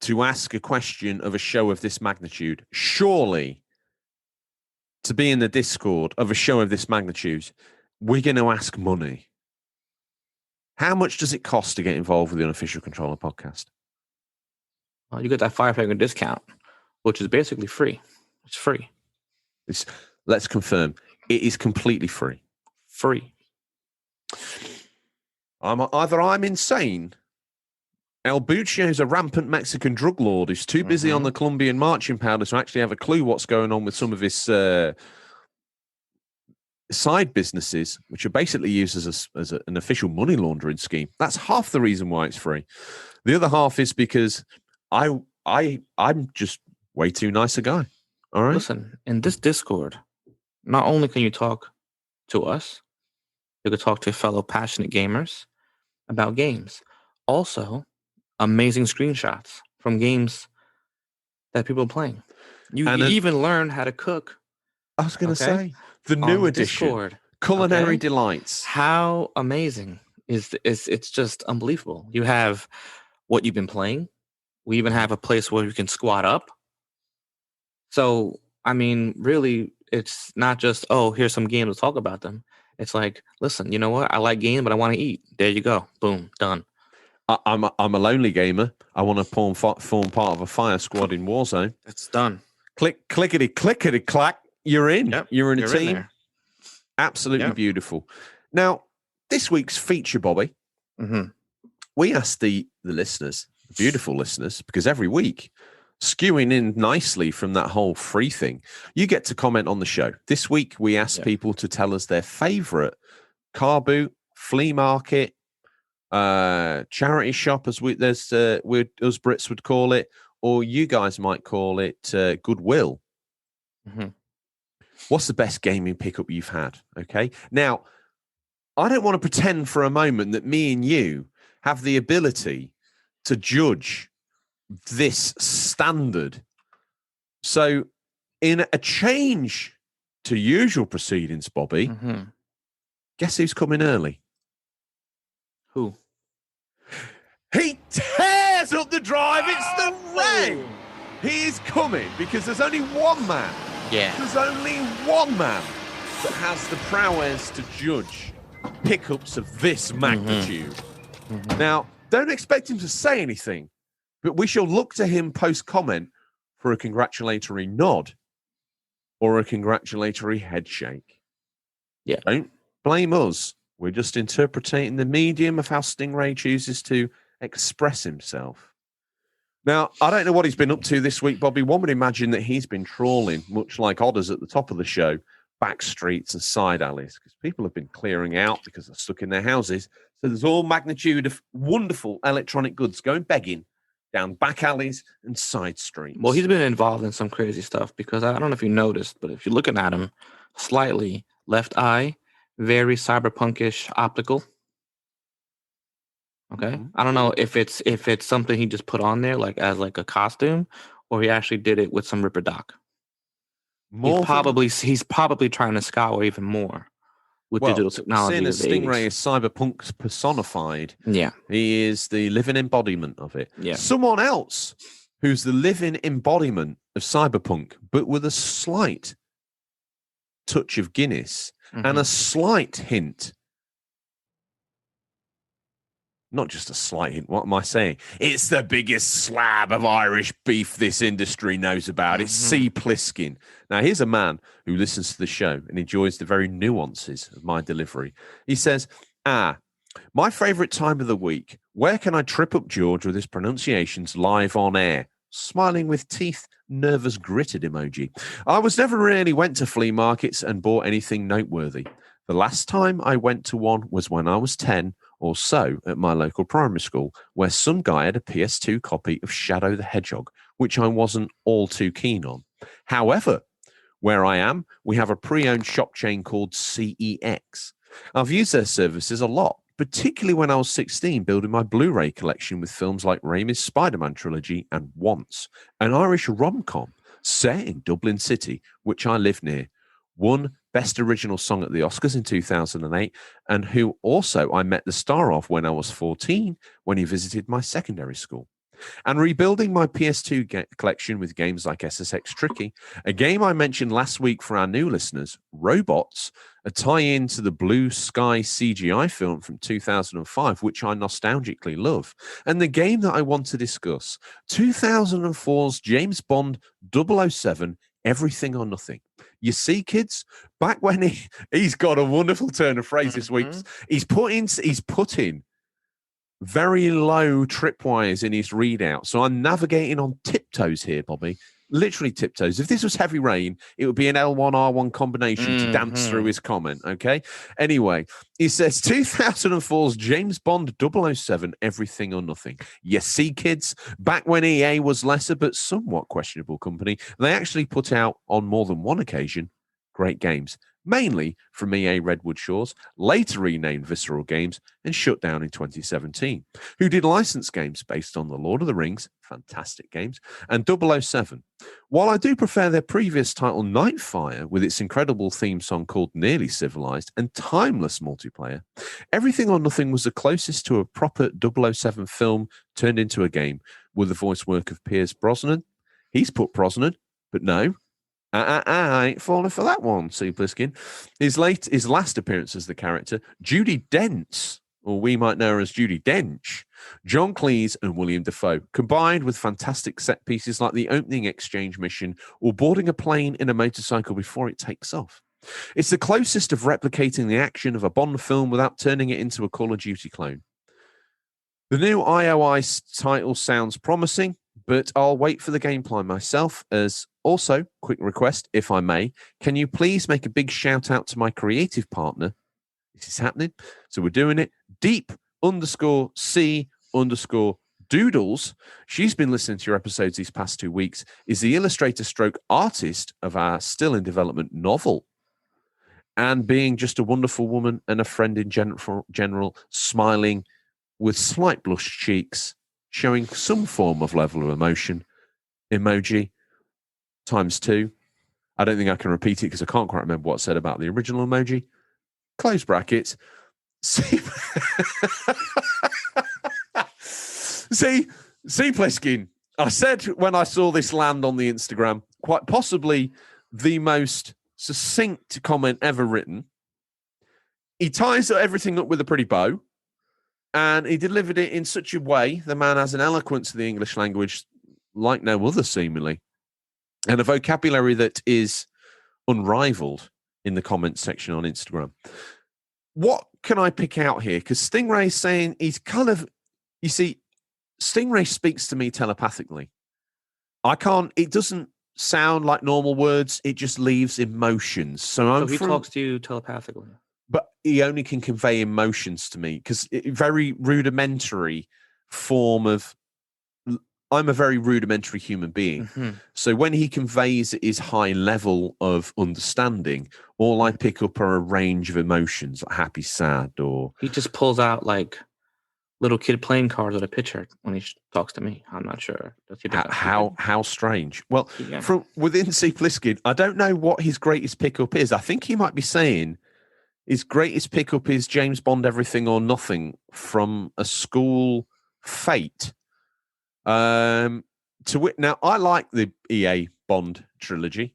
to ask a question of a show of this magnitude, surely, to be in the Discord of a show of this magnitude, we're going to ask money. How much does it cost to get involved with the Unofficial Controller Podcast? Well, you get that five-finger discount, which is basically free. It's free. Let's confirm. It is completely free. Free. I'm insane. El Buccio's a rampant Mexican drug lord who's too busy on the Colombian marching powder to actually have a clue what's going on with some of his side businesses, which are basically used as an official money laundering scheme. That's half the reason why it's free. The other half is because I'm just way too nice a guy. All right. Listen, in this Discord, not only can you talk to us, you can talk to fellow passionate gamers about games. Also, amazing screenshots from games that people are playing. You even learn how to cook. I was going to say the new edition, Discord, Culinary Delights. How amazing is it's just unbelievable. You have what you've been playing. We even have a place where you can squat up. So, I mean, really, it's not just, here's some games, let's talk about them. It's like, listen, you know what? I like games, but I want to eat. There you go. Boom, done. I'm a lonely gamer. I want to form part of a fire squad in Warzone. It's done. Clickety clack. You're in. Yep, you're in a team. there. Absolutely beautiful. Now, this week's feature, Bobby, we asked the listeners, the beautiful listeners, because every week, skewing in nicely from that whole free thing, you get to comment on the show. This week, we asked people to tell us their favorite car boot, flea market, charity shop, as us Brits would call it, or you guys might call it Goodwill. What's the best gaming pickup you've had? Okay. Now, I don't want to pretend for a moment that me and you have the ability to judge this standard. So, in a change to usual proceedings, Bobby, guess who's coming early? Who? He tears up the drive. It's the Ray. He is coming because there's only one man. Yeah. There's only one man that has the prowess to judge pickups of this magnitude. Now, don't expect him to say anything, but we shall look to him post-comment for a congratulatory nod or a congratulatory head shake. Yeah. Don't blame us. We're just interpreting the medium of how Stingray chooses to express himself. Now, I don't know what he's been up to this week, Bobby. One would imagine that he's been trawling, much like Odders at the top of the show, back streets and side alleys, because people have been clearing out because they're stuck in their houses. So there's all magnitude of wonderful electronic goods going begging down back alleys and side streets. Well, he's been involved in some crazy stuff because I don't know if you noticed, but if you're looking at him slightly, left eye, very cyberpunkish optical. Okay. Mhm. I don't know if it's something he just put on there like as like a costume, or he actually did it with some Ripper Doc. He's probably trying to scour even more with digital technology. Seeing as Stingray is cyberpunk personified, yeah, he is the living embodiment of it. Yeah. Someone else who's the living embodiment of cyberpunk, but with a slight touch of Guinness and a slight hint. Not just a slight hint. What am I saying? It's the biggest slab of Irish beef this industry knows about. It's C. Pliskin. Now, here's a man who listens to the show and enjoys the very nuances of my delivery. He says, my favorite time of the week. Where can I trip up George with his pronunciations live on air? Smiling with teeth, nervous gritted emoji. I never really went to flea markets and bought anything noteworthy. The last time I went to one was when I was 10 or so at my local primary school, where some guy had a PS2 copy of Shadow the Hedgehog, which I wasn't all too keen on. However, where I am, we have a pre-owned shop chain called CEX. I've used their services a lot, particularly when I was 16, building my Blu-ray collection with films like Raimi's Spider-Man trilogy and Once, an Irish rom-com set in Dublin City, which I live near. Won Best Original Song at the Oscars in 2008, and who also I met the star of when I was 14 when he visited my secondary school. And rebuilding my PS2 collection with games like SSX Tricky, a game I mentioned last week for our new listeners, Robots, a tie-in to the Blue Sky CGI film from 2005, which I nostalgically love, and the game that I want to discuss, 2004's James Bond 007, Everything or Nothing. You see, kids, back when he's got a wonderful turn of phrase this week, he's put in very low tripwires in his readout. So I'm navigating on tiptoes here, Bobby. Literally tiptoes. If this was Heavy Rain, it would be an L1, R1 combination to dance through his comment, okay? Anyway, he says 2004's James Bond 007, Everything or Nothing. You see, kids, back when EA was lesser but somewhat questionable company, they actually put out on more than one occasion great games, mainly from EA Redwood Shores, later renamed Visceral Games and shut down in 2017, who did licensed games based on The Lord of the Rings, fantastic games, and 007. While I do prefer their previous title, Nightfire, with its incredible theme song called Nearly Civilized and timeless multiplayer, Everything or Nothing was the closest to a proper 007 film turned into a game with the voice work of Pierce Brosnan. He's put Brosnan, but no, I ain't falling for that one, C. Pliskin. His last appearance as the character, Judi Dench, or we might know her as Judi Dench, John Cleese and William Dafoe, combined with fantastic set pieces like the opening exchange mission or boarding a plane in a motorcycle before it takes off. It's the closest of replicating the action of a Bond film without turning it into a Call of Duty clone. The new IOI title sounds promising, but I'll wait for the gameplay myself. As also, quick request, if I may, can you please make a big shout out to my creative partner? This is happening. So we're doing it. Deep_C_Doodles. She's been listening to your episodes these past 2 weeks, is the illustrator stroke artist of our still in development novel. And being just a wonderful woman and a friend in general, smiling with slight blush cheeks, showing some form of level of emotion. Emoji ×2. I don't think I can repeat it because I can't quite remember what I said about the original emoji. Close brackets. See, Pliskin, I said when I saw this land on the Instagram, quite possibly the most succinct comment ever written. He ties everything up with a pretty bow. And he delivered it in such a way, the man has an eloquence of the English language like no other, seemingly, and a vocabulary that is unrivaled in the comments section on Instagram. What can I pick out here? Because Stingray's saying he's kind of, you see, Stingray speaks to me telepathically. It doesn't sound like normal words. It just leaves emotions. So he talks to you telepathically. But he only can convey emotions to me because very rudimentary form of, I'm a very rudimentary human being. Mm-hmm. So when he conveys his high level of understanding, all I pick up are a range of emotions, like happy, sad, or... He just pulls out like little kid playing cards with a picture when he talks to me. I'm not sure. How strange. Well, yeah. From within C. Pliskin, I don't know what his greatest pickup is. I think he might be saying his greatest pickup is James Bond Everything or Nothing from a school fate. Now, I like the EA Bond trilogy,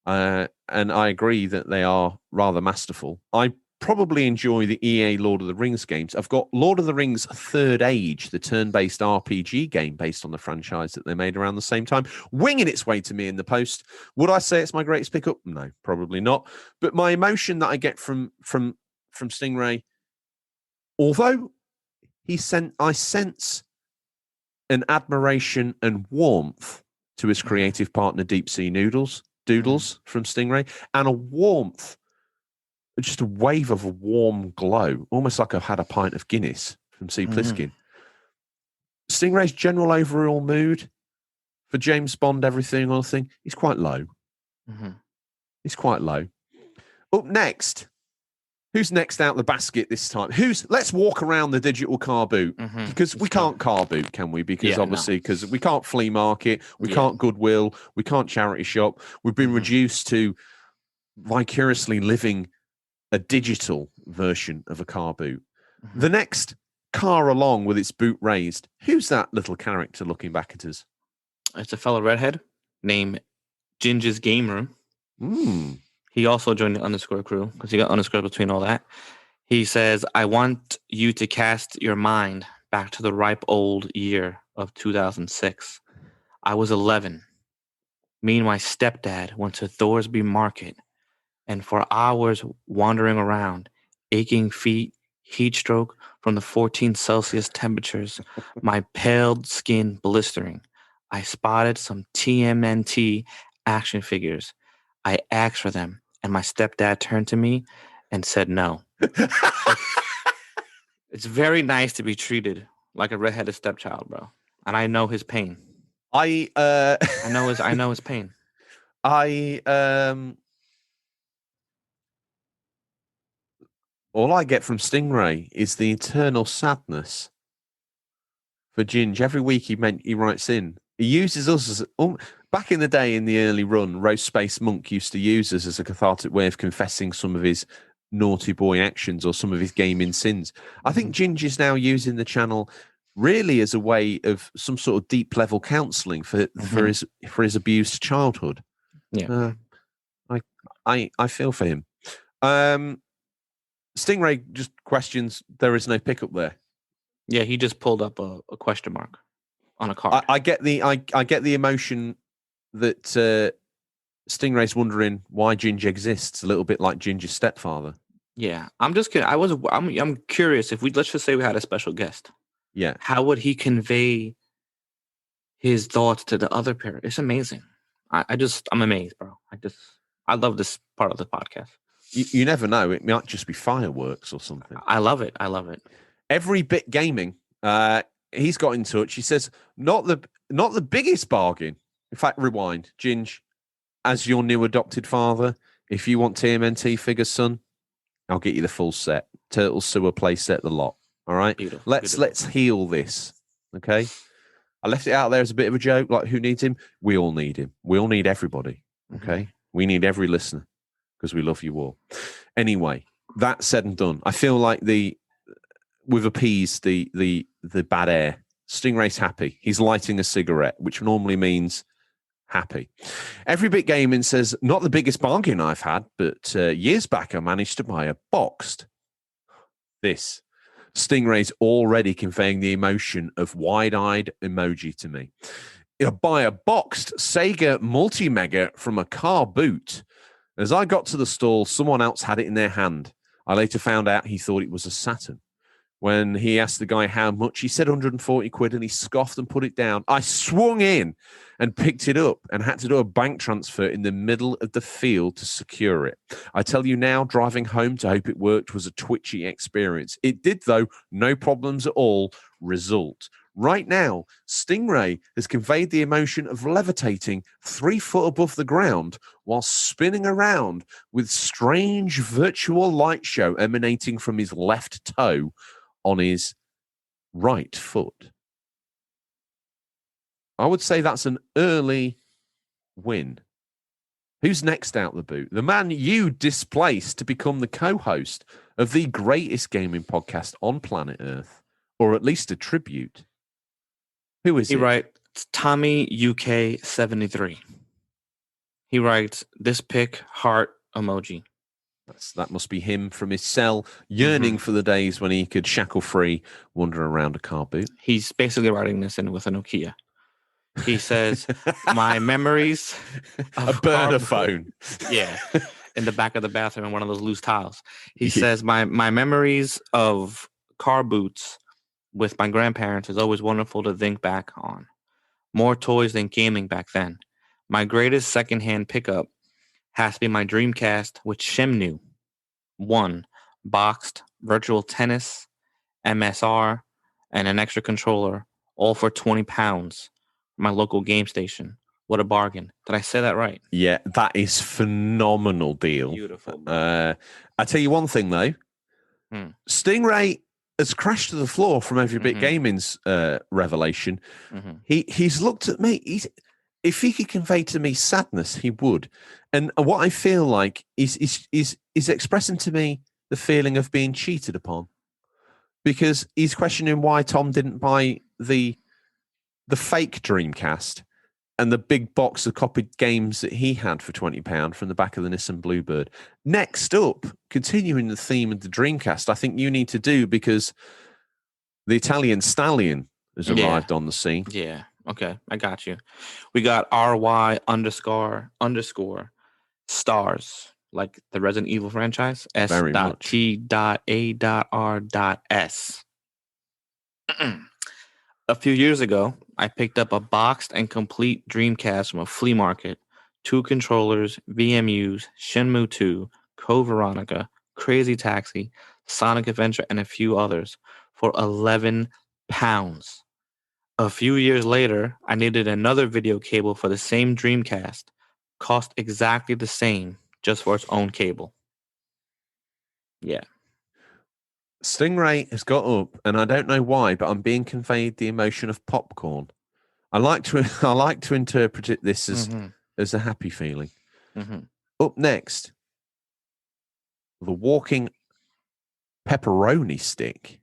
and I agree that they are rather masterful. I probably enjoy the EA Lord of the Rings games. I've got Lord of the Rings Third Age, the turn-based RPG game based on the franchise that they made around the same time, winging its way to me in the post. Would I say it's my greatest pickup? No, probably not. But my emotion that I get from Stingray, although I sense an admiration and warmth to his creative partner, Deep Sea Doodles from Stingray, and a warmth, just a wave of a warm glow, almost like I've had a pint of Guinness from C. Pliskin. Stingray's general overall mood for James Bond, Everything or Nothing, is quite low. It's quite low. Up next, who's next out the basket this time? Let's walk around the digital car boot, because we can't car boot, can we? Because because we can't flea market, we can't Goodwill, we can't charity shop. We've been reduced to vicariously living a digital version of a car boot. The next car along with its boot raised, who's that little character looking back at us? It's a fellow redhead named Ginger's Game Room. He also joined the underscore crew because he got underscore between all that. He says, I want you to cast your mind back to the ripe old year of 2006. I was 11. Me and my stepdad went to Thorsby Market, and for hours wandering around, aching feet, heat stroke from the 14 Celsius temperatures, my pale skin blistering, I spotted some TMNT action figures. I asked for them, and my stepdad turned to me and said no. It's very nice to be treated like a redheaded stepchild, bro. And I know his pain. I know his pain. All I get from Stingray is the eternal sadness for Ginge. Every week he writes in. He uses us as... back in the day, in the early run, Roast Space Monk used to use us as a cathartic way of confessing some of his naughty boy actions or some of his gaming sins. I think Ginge is now using the channel really as a way of some sort of deep level counselling for his abused childhood. Yeah, I feel for him. Stingray just questions. There is no pickup there. Yeah, he just pulled up a question mark on a card. I get the emotion that Stingray's wondering why Ginge exists, a little bit like Ginger's stepfather. Yeah, I'm just kidding. I'm curious if let's just say we had a special guest. Yeah, how would he convey his thoughts to the other parent? It's amazing. I'm amazed, bro. I love this part of the podcast. You never know. It might just be fireworks or something. I love it. Every Bit Gaming, he's got in touch. He says, not the biggest bargain. In fact, rewind. Ginge, as your new adopted father, if you want TMNT figures, son, I'll get you the full set. Turtle Sewer play set, the lot. All right? Beautiful. Let's heal this. Okay? I left it out there as a bit of a joke. Like, who needs him? We all need him. We all need everybody. Okay? We need every listener because we love you all. Anyway, that said and done. I feel like we've appeased the bad air. Stingray's happy. He's lighting a cigarette, which normally means happy. Every Bit Gaming says, not the biggest bargain I've had, but years back I managed to buy a boxed. This. Stingray's already conveying the emotion of wide-eyed emoji to me. Buy a boxed Sega Multi-Mega from a car boot. As I got to the stall, someone else had it in their hand. I later found out he thought it was a Saturn. When he asked the guy how much, he said 140 quid and he scoffed and put it down. I swung in and picked it up and had to do a bank transfer in the middle of the field to secure it. I tell you now, driving home to hope it worked was a twitchy experience. It did, though, no problems at all. Result. Right now, Stingray has conveyed the emotion of levitating 3 foot above the ground while spinning around with strange virtual light show emanating from his left toe on his right foot. I would say that's an early win. Who's next out the boot? The man you displaced to become the co-host of the greatest gaming podcast on planet Earth, or at least a tribute. Who is he it? He writes Tommy UK 73. He writes this pic heart emoji. That must be him from his cell, yearning for the days when he could shackle-free wander around a car boot. He's basically writing this in with a Nokia. He says, my memories of a burner phone. Yeah, in the back of the bathroom in one of those loose tiles. He says, my memories of car boots with my grandparents is always wonderful to think back on. More toys than gaming back then. My greatest secondhand pickup has to be my Dreamcast with Shimnu 1, boxed, virtual tennis, MSR, and an extra controller, all for £20. My local game station. What a bargain. Did I say that right? Yeah, that is phenomenal deal. Beautiful. I tell you one thing, though. Stingray has crashed to the floor from Every Bit Gaming's revelation. He's looked at me. If he could convey to me sadness, he would. And what I feel like is expressing to me the feeling of being cheated upon, because he's questioning why Tom didn't buy the fake Dreamcast and the big box of copied games that he had for £20 from the back of the Nissan Bluebird. Next up, continuing the theme of the Dreamcast, I think you need to do, because the Italian Stallion has arrived on the scene. Yeah. Okay, I got you. We got RY__stars, like the Resident Evil franchise. S.T.A.R.S. A few years ago, I picked up a boxed and complete Dreamcast from a flea market, 2 controllers, VMUs, Shenmue 2, Code Veronica, Crazy Taxi, Sonic Adventure, and a few others for £11. A few years later, I needed another video cable for the same Dreamcast. Cost exactly the same, just for its own cable. Yeah. Stingray has got up, and I don't know why, but I'm being conveyed the emotion of popcorn. I like to interpret this as a happy feeling. Up next, the walking pepperoni stick.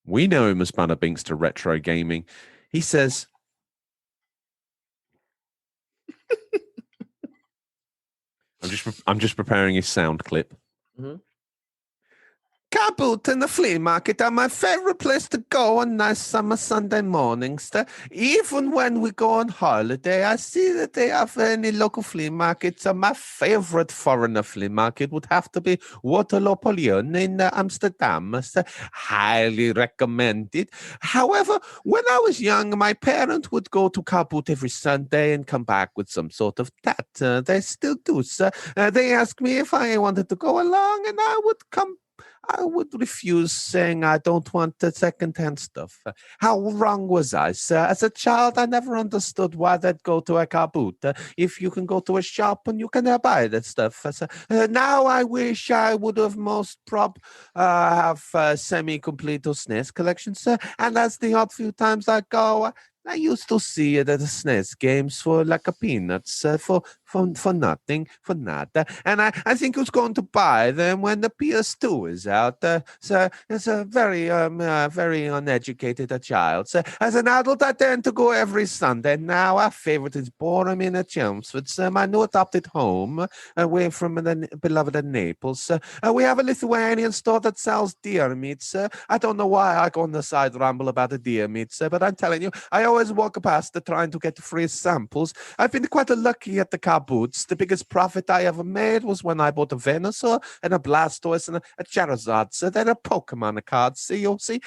We know him as Banner Binks to retro gaming. He says, I'm just preparing his sound clip. Car boot and the flea market are my favorite place to go on nice summer Sunday mornings. Even when we go on holiday, I see that they have any local flea markets. My favorite foreigner flea market would have to be Waterloo Pavilion in Amsterdam. Highly recommended. However, when I was young, my parents would go to car boot every Sunday and come back with some sort of tat. They still do, sir. They asked me if I wanted to go along, and I would refuse, saying I don't want the second-hand stuff. How wrong was I, sir? As a child, I never understood why they'd go to a car boot. If you can go to a shop and you can buy that stuff. Now I wish I would have have semi-complete SNES collection, sir. And as the odd few times I go, I used to see it at the SNES games for like a peanuts, for nothing, for nada. And I think I was going to buy them when the PS2 is out. So it's a very uneducated child. So as an adult, I tend to go every Sunday. Now our favorite is Borum in Chelmsford. So my new adopted home, away from the beloved Naples. We have a Lithuanian store that sells deer meats. I don't know why I go on the side ramble about the deer meats, but I'm telling you, I always walk past trying to get free samples. I've been quite lucky at the car boots. The biggest profit I ever made was when I bought a Venusaur and a Blastoise and a Charizard, sir. Then a Pokemon card, see, you'll see,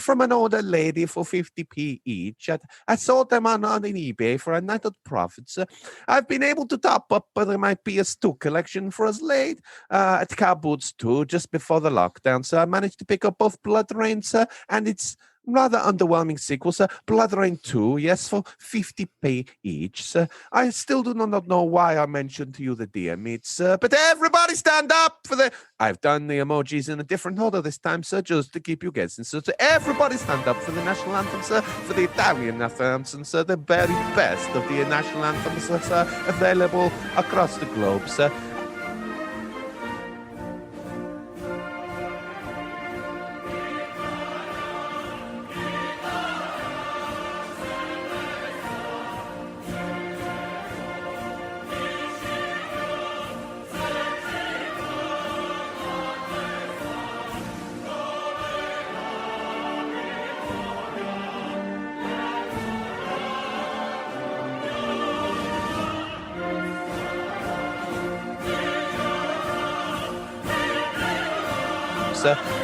from an older lady for 50p each. I sold them on eBay for a night of profit, sir. I've been able to top up my PS2 collection for as late at car boots too, just before the lockdown, so I managed to pick up both Blood Rain, sir, and its rather underwhelming sequel, sir, Blood Rain 2, yes, for 50p each, sir. I still do not know why I mentioned to you the deer meat, sir, but everybody stand up for the... I've done the emojis in a different order this time, sir, just to keep you guessing, sir. So everybody stand up for the national anthem, sir, for the Italian national anthem, sir, the very best of the national anthems, sir, available across the globe, sir.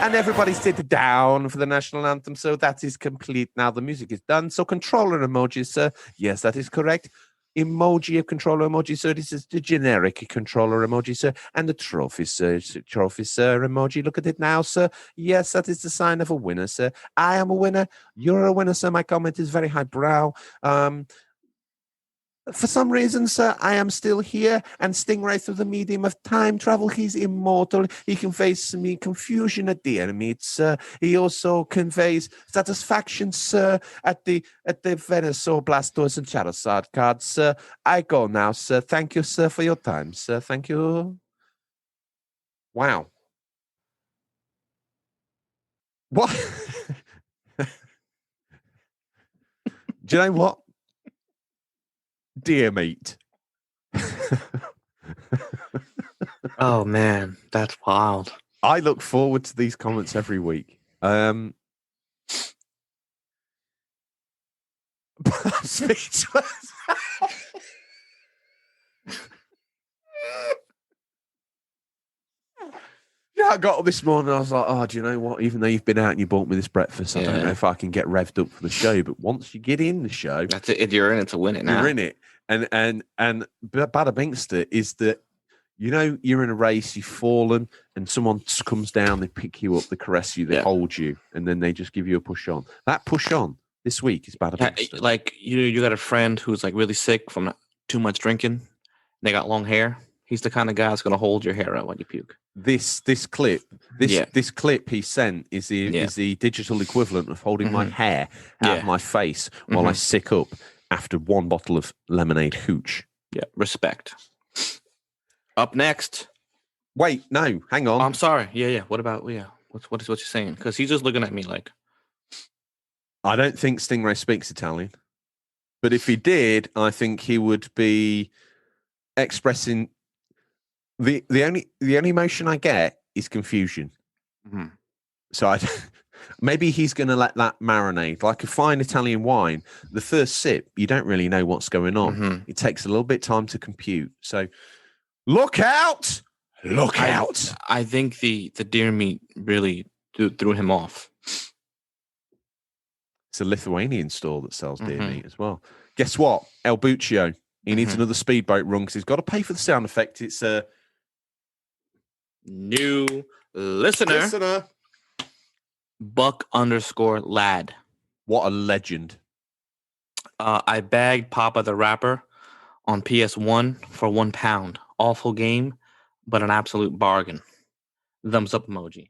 And everybody sit down for the national anthem. So that is complete. Now the music is done. So controller emojis, sir. Yes, that is correct. Emoji of controller emoji, sir. This is the generic controller emoji, sir. And the trophy, sir. Trophy, sir. Emoji. Look at it now, sir. Yes, that is the sign of a winner, sir. I am a winner. You're a winner, sir. My comment is very highbrow. For some reason, sir, I am still here, and Stingray, through the medium of time travel, he's immortal. He conveys me confusion at the enemy, sir. He also conveys satisfaction, sir, at the Venusaur, Blastoise, and Charizard cards, sir. I go now, sir. Thank you, sir, for your time, sir. Thank you. Wow. What? Do you know what? Deer meat. Oh man, that's wild. I look forward to these comments every week. I'm speechless. Yeah, I got up this morning and I was like, oh, do you know what? Even though you've been out and you bought me this breakfast, I don't know if I can get revved up for the show. But once you get in the show... That's it. You're in it to win it now. You're in it. And Bada Binkster is that, you know, you're in a race, you've fallen, and someone comes down, they pick you up, they caress you, they hold you, and then they just give you a push on. That push on this week is Bada Binkster. Like, you got a friend who's like really sick from too much drinking. They got long hair. He's the kind of guy that's going to hold your hair out when you puke. This clip he sent is the digital equivalent of holding my hair out of my face while I sick up after one bottle of lemonade hooch. Yeah, respect. Up next. Wait, no, hang on. Oh, I'm sorry. Yeah. What about what you're saying? Because he's just looking at me like. I don't think Stingray speaks Italian, but if he did, I think he would be expressing. The only emotion I get is confusion. Mm-hmm. So maybe he's going to let that marinate like a fine Italian wine. The first sip, you don't really know what's going on. Mm-hmm. It takes a little bit of time to compute. So look out! Look out! I think the deer meat really threw him off. It's a Lithuanian store that sells deer meat as well. Guess what? El Buccio. He needs another speedboat run because he's got to pay for the sound effect. It's a new listener. Buck_lad. What a legend. I bagged Papa the Rapper on PS1 for £1. Awful game, but an absolute bargain. Thumbs up emoji.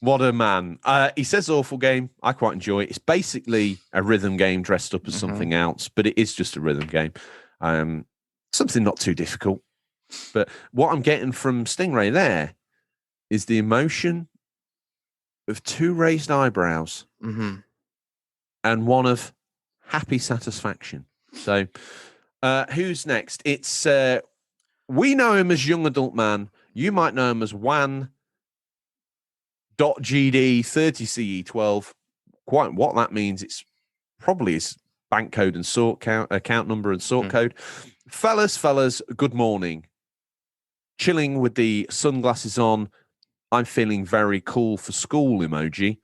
What a man. He says awful game. I quite enjoy it. It's basically a rhythm game dressed up as something else, but it is just a rhythm game. Something not too difficult. But what I'm getting from Stingray there is the emotion of two raised eyebrows and one of happy satisfaction. So who's next? It's we know him as Young Adult Man. You might know him as Wan.GD30CE12. Quite what that means, it's probably his bank code and account number and sort code. Fellas, good morning. Chilling with the sunglasses on. I'm feeling very cool for school emoji.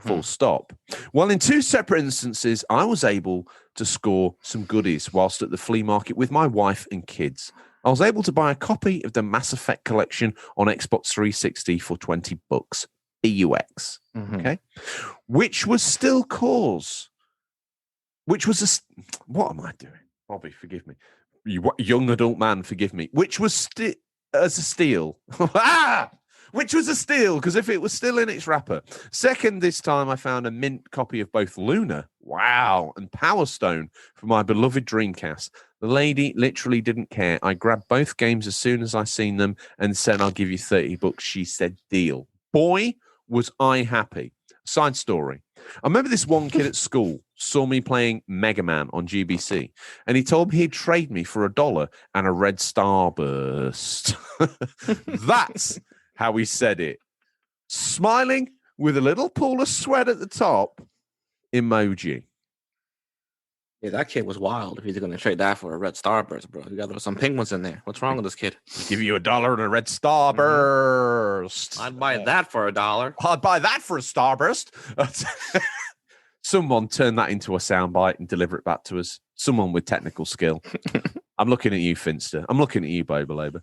Full stop. Well, in two separate instances, I was able to score some goodies whilst at the flea market with my wife and kids. I was able to buy a copy of the Mass Effect collection on Xbox 360 for $20. BUX. Okay. Which was still cause. Which was what am I doing? Bobby, forgive me. You young adult man, forgive me. Which was as a steal. Which was a steal, because if it was still in its wrapper. Second, this time I found a mint copy of both Luna, wow, and Power Stone for my beloved Dreamcast. The lady literally didn't care. I grabbed both games as soon as I seen them and said, I'll give you $30. She said, deal. Boy, was I happy. Side story. I remember this one kid at school saw me playing Mega Man on GBC, and he told me he'd trade me for $1 and a red starburst. That's how he said it. Smiling with a little pool of sweat at the top. Emoji. Yeah, that kid was wild. If he's going to trade that for a red starburst, bro, you got to throw some pink ones in there. What's wrong with this kid? Give you $1 and a red starburst. I'd buy that for $1. I'd buy that for a starburst. Someone turn that into a soundbite and deliver it back to us. Someone with technical skill. I'm looking at you, Finster. I'm looking at you, Boba Loba.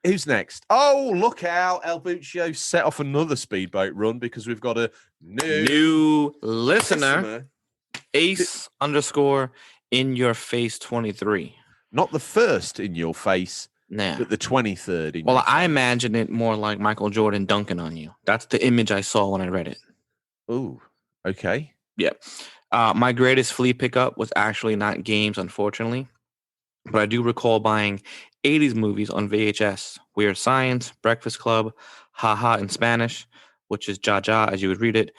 Who's next? Oh, look out. El Buccio set off another speedboat run because we've got a new listener. Ace _ in your face 23. Not the first in your face, but the 23rd. Well, I imagine it more like Michael Jordan dunking on you. That's the image I saw when I read it. Oh, okay. Yeah. My greatest flea pickup was actually not games, unfortunately. But I do recall buying 80s movies on VHS. Weird Science, Breakfast Club, Haha in Spanish, which is Jaja as you would read it.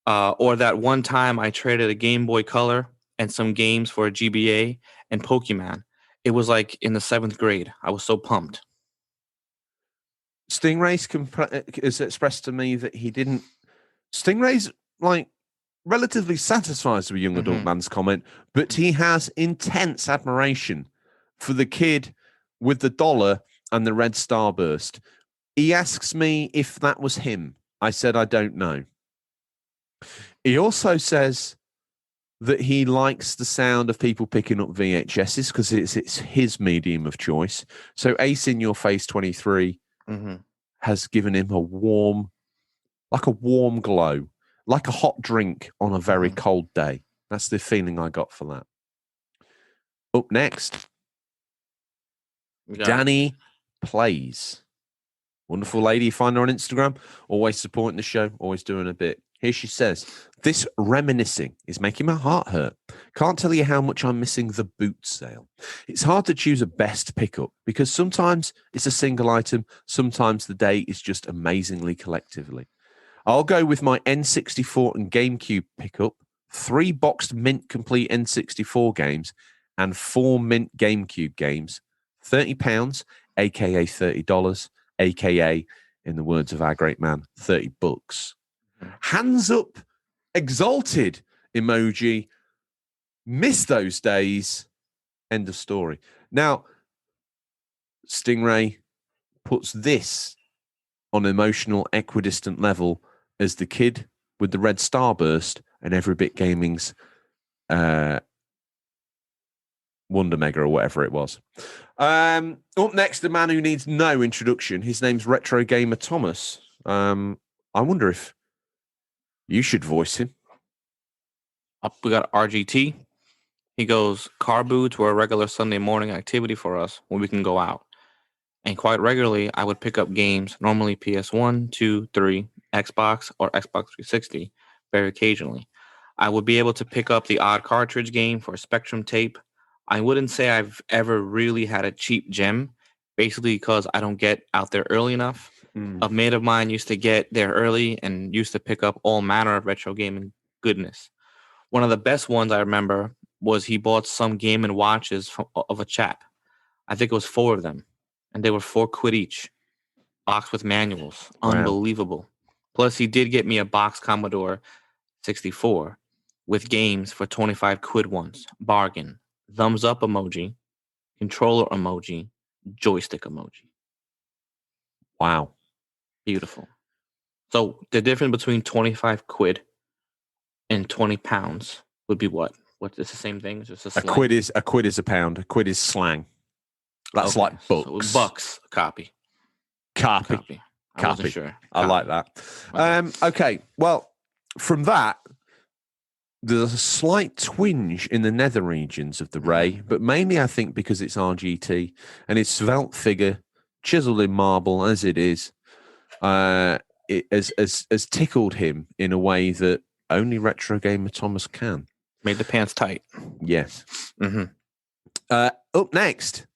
Or that one time I traded a Game Boy Color and some games for a GBA and Pokemon. It was like in the 7th grade. I was so pumped. Stingrays has expressed to me that he didn't. Stingrays, like, relatively satisfied with a young adult man's comment, but he has intense admiration for the kid with the $1 and the red starburst. He asks me if that was him. I said, I don't know. He also says that he likes the sound of people picking up VHSs because it's his medium of choice. So Ace in Your Face 23 has given him a warm glow, like a hot drink on a very cold day. That's the feeling I got for that. Up next, Danny Plays. Wonderful lady. Find her on Instagram. Always supporting the show. Always doing a bit. Here she says, this reminiscing is making my heart hurt. Can't tell you how much I'm missing the boot sale. It's hard to choose a best pickup because sometimes it's a single item. Sometimes the day is just amazingly collectively. I'll go with my N64 and GameCube pickup, 3 boxed mint complete N64 games and 4 mint GameCube games. £30, aka $30, aka, in the words of our great man, $30. Hands up, exalted emoji. Miss those days. End of story. Now, Stingray puts this on an emotional, equidistant level as the kid with the red starburst and Every Bit Gaming's Wonder Mega or whatever it was. Up next, the man who needs no introduction. His name's Retro Gamer Thomas. I wonder if you should voice him. We got RGT. He goes, car boots were a regular Sunday morning activity for us when we can go out. And quite regularly, I would pick up games, normally PS1, 2, 3, Xbox, or Xbox 360, very occasionally. I would be able to pick up the odd cartridge game for Spectrum tape. I wouldn't say I've ever really had a cheap gem, basically because I don't get out there early enough. A mate of mine used to get there early and used to pick up all manner of retro gaming goodness. One of the best ones I remember was he bought some Game & Watches of a chap. I think it was 4 of them, and they were £4 each. Box with manuals. Wow. Unbelievable. Plus, he did get me a box Commodore 64 with games for £25 once. Bargain. thumbs up emoji, controller emoji, joystick emoji. Wow. Beautiful. So the difference between 25 quid and 20 pounds would be what? What is the same thing? It's just a slang. A quid is a pound. A quid is slang. That's Okay, like bucks. So bucks a copy. Copy. I wasn't sure. I like that. Okay. Well, from that, there's a slight twinge in the nether regions of the Ray, but mainly I think because it's RGT and its svelte figure, chiseled in marble as it is, it has tickled him in a way that only retro gamer Thomas can. Made the pants tight. Yes. Mm-hmm. Up next,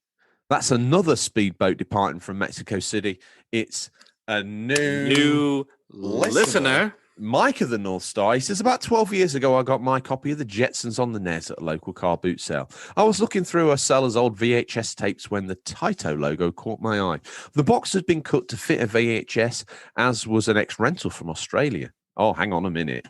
that's another speedboat departing from Mexico City. It's a new listener. Mike of the North Star. He says, about 12 years ago, I got my copy of the Jetsons on the NES at a local car boot sale. I was looking through a seller's old VHS tapes when the Taito logo caught my eye. The box had been cut to fit a VHS, as was an ex-rental from Australia. Oh, hang on a minute.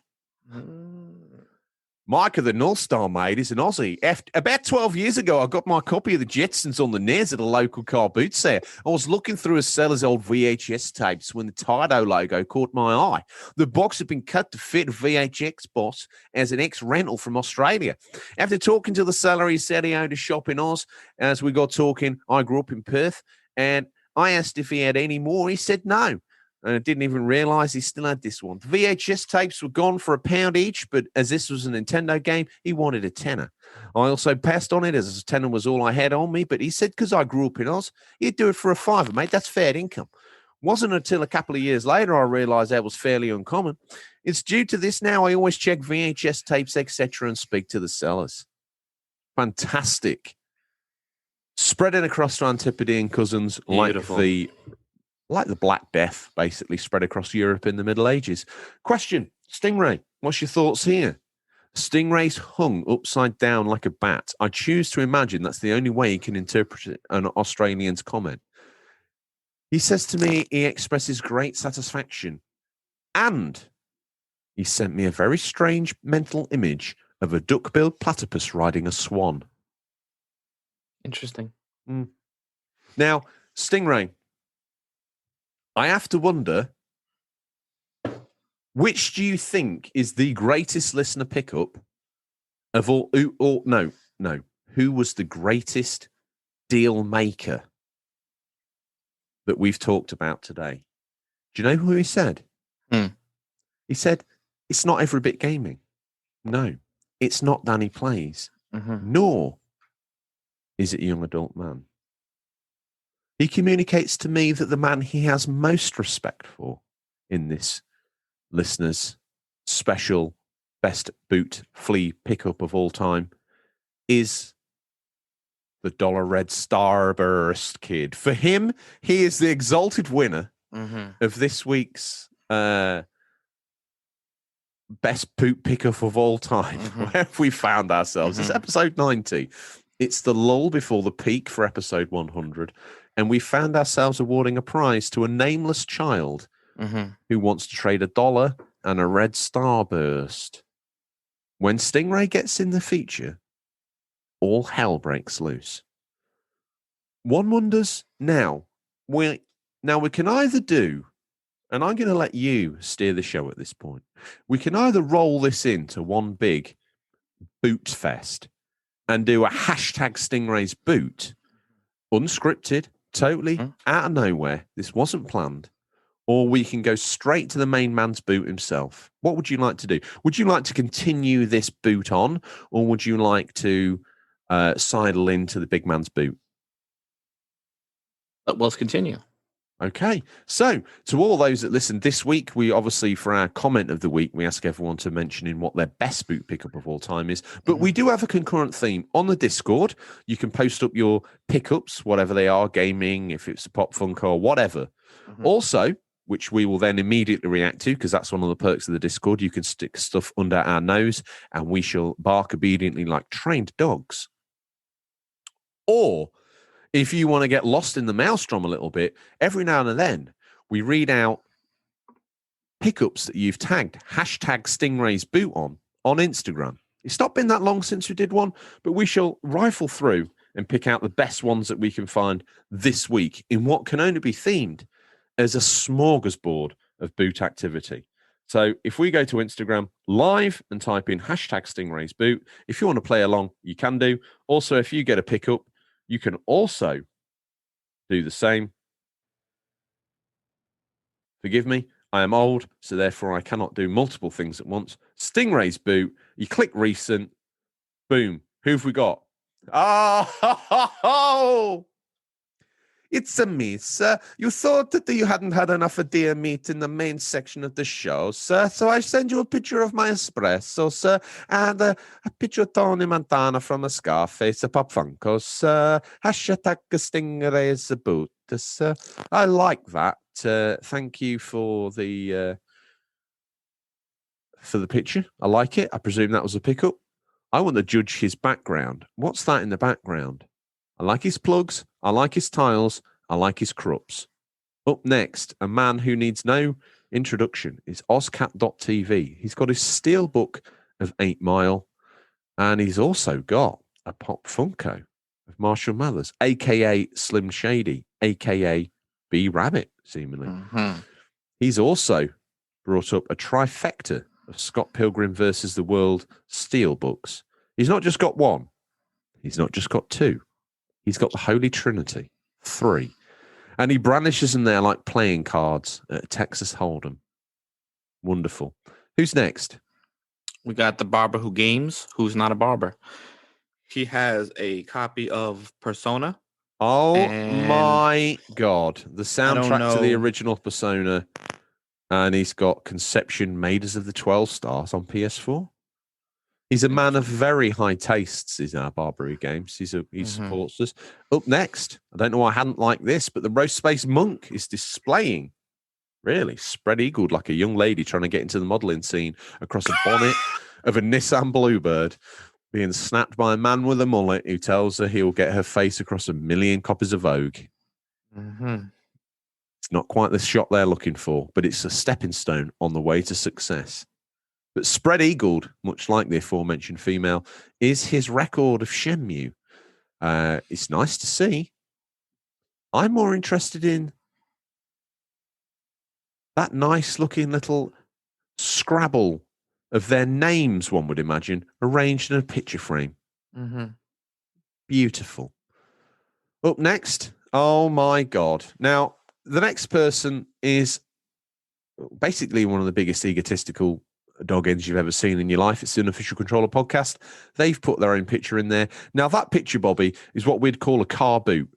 Mike of the North Star, mate, is an Aussie. About 12 years ago, I got my copy of the Jetsons on the NES at a local car boot sale. I was looking through a seller's old VHS tapes when the Taito logo caught my eye. The box had been cut to fit a VHS box as an ex-rental from Australia. After talking to the seller, he said he owned a shop in Oz. As we got talking, I grew up in Perth, and I asked if he had any more. He said no. And I didn't even realize he still had this one. The VHS tapes were gone for £1 each, but as this was a Nintendo game, he wanted a tenner. I also passed on it as a tenner was all I had on me, but he said because I grew up in Oz, he'd do it for a £5, mate. That's fair income. Wasn't until a couple of years later I realized that was fairly uncommon. It's due to this now. I always check VHS tapes, etc., and speak to the sellers. Fantastic. Spreading across to Antipodean cousins Beautiful. like the Black Death, basically spread across Europe in the Middle Ages. Question, Stingray, what's your thoughts here? Stingrays hung upside down like a bat. I choose to imagine that's the only way you can interpret an Australian's comment. He says to me he expresses great satisfaction, and he sent me a very strange mental image of a duck-billed platypus riding a swan. Interesting. Now, Stingray, I have to wonder, which do you think is the greatest listener pickup of all? No. Who was the greatest deal maker that we've talked about today? Do you know who he said? He said, it's not every bit gaming. No, it's not Danny Plays, nor is it Young Adult Man. He communicates to me that the man he has most respect for in this listener's special best boot flea pickup of all time is the $1 Red Starburst kid. For him, he is the exalted winner of this week's best boot pickup of all time. Where have we found ourselves? It's episode 90. It's the lull before the peak for episode 100. And we found ourselves awarding a prize to a nameless child who wants to trade $1 and a Red Starburst. When Stingray gets in the feature, all hell breaks loose. One wonders now, we can either do, and I'm going to let you steer the show at this point, we can either roll this into one big boot fest and do a hashtag Stingrays boot, unscripted, totally out of nowhere. This wasn't planned. Or we can go straight to the main man's boot himself. What would you like to do? Would you like to continue this boot on, or would you like to sidle into the big man's boot? Let's continue. Okay. So, to all those that listened this week, we obviously, for our comment of the week, we ask everyone to mention in what their best boot pickup of all time is. But we do have a concurrent theme on the Discord. You can post up your pickups, whatever they are, gaming, if it's a Pop Funko or whatever. Also, which we will then immediately react to, because that's one of the perks of the Discord, you can stick stuff under our nose and we shall bark obediently like trained dogs. Or if you want to get lost in the maelstrom a little bit, every now and then we read out pickups that you've tagged hashtag Stingrays boot on Instagram. It's not been that long since we did one, but we shall rifle through and pick out the best ones that we can find this week in what can only be themed as a smorgasbord of boot activity. So if we go to Instagram live and type in #StingraysBoot, if you want to play along, you can do. Also, if you get a pickup, you can also do the same. Forgive me, I am old, so therefore I cannot do multiple things at once. Stingrays boot, you click recent, boom. Who've we got? Oh, it's a me, sir. You thought that you hadn't had enough of deer meat in the main section of the show, sir. So I send you a picture of my espresso, sir, and a picture of Tony Montana from a Scarface, a Pop Funko, sir. #Stingrays boot, sir. I like that. Thank you for the picture. I like it. I presume that was a pickup. I want to judge his background. What's that in the background? I like his plugs. I like his tiles. I like his crups. Up next, a man who needs no introduction is Ozcat.tv. He's got his steelbook of 8 Mile, and he's also got a Pop Funko of Marshall Mathers, a.k.a. Slim Shady, a.k.a. B Rabbit, seemingly. Mm-hmm. He's also brought up a trifecta of Scott Pilgrim versus the World steelbooks. He's not just got one. He's not just got two. He's got the Holy Trinity, 3. And he brandishes them there like playing cards at Texas Hold'em. Wonderful. Who's next? We got the barber who games, who's not a barber. He has a copy of Persona. Oh my God. The soundtrack to the original Persona. And he's got Conception Maiders of the 12 Stars on PS4. He's a man of very high tastes, is our Barbary Games. He supports us. Up next, I don't know why I hadn't liked this, but the Roast Space Monk is displaying, really, spread-eagled like a young lady trying to get into the modelling scene across a bonnet of a Nissan Bluebird, being snapped by a man with a mullet who tells her he'll get her face across 1 million copies of Vogue. Mm-hmm. It's not quite the shot they're looking for, but it's a stepping stone on the way to success. But spread-eagled, much like the aforementioned female, is his record of Shenmue. It's nice to see. I'm more interested in that nice-looking little Scrabble of their names, one would imagine, arranged in a picture frame. Mm-hmm. Beautiful. Up next, oh my God. Now, the next person is basically one of the biggest egotistical dog ends you've ever seen in your life. It's the Unofficial Controller podcast. They've put their own picture in there. Now, that picture, Bobby, is what we'd call a car boot.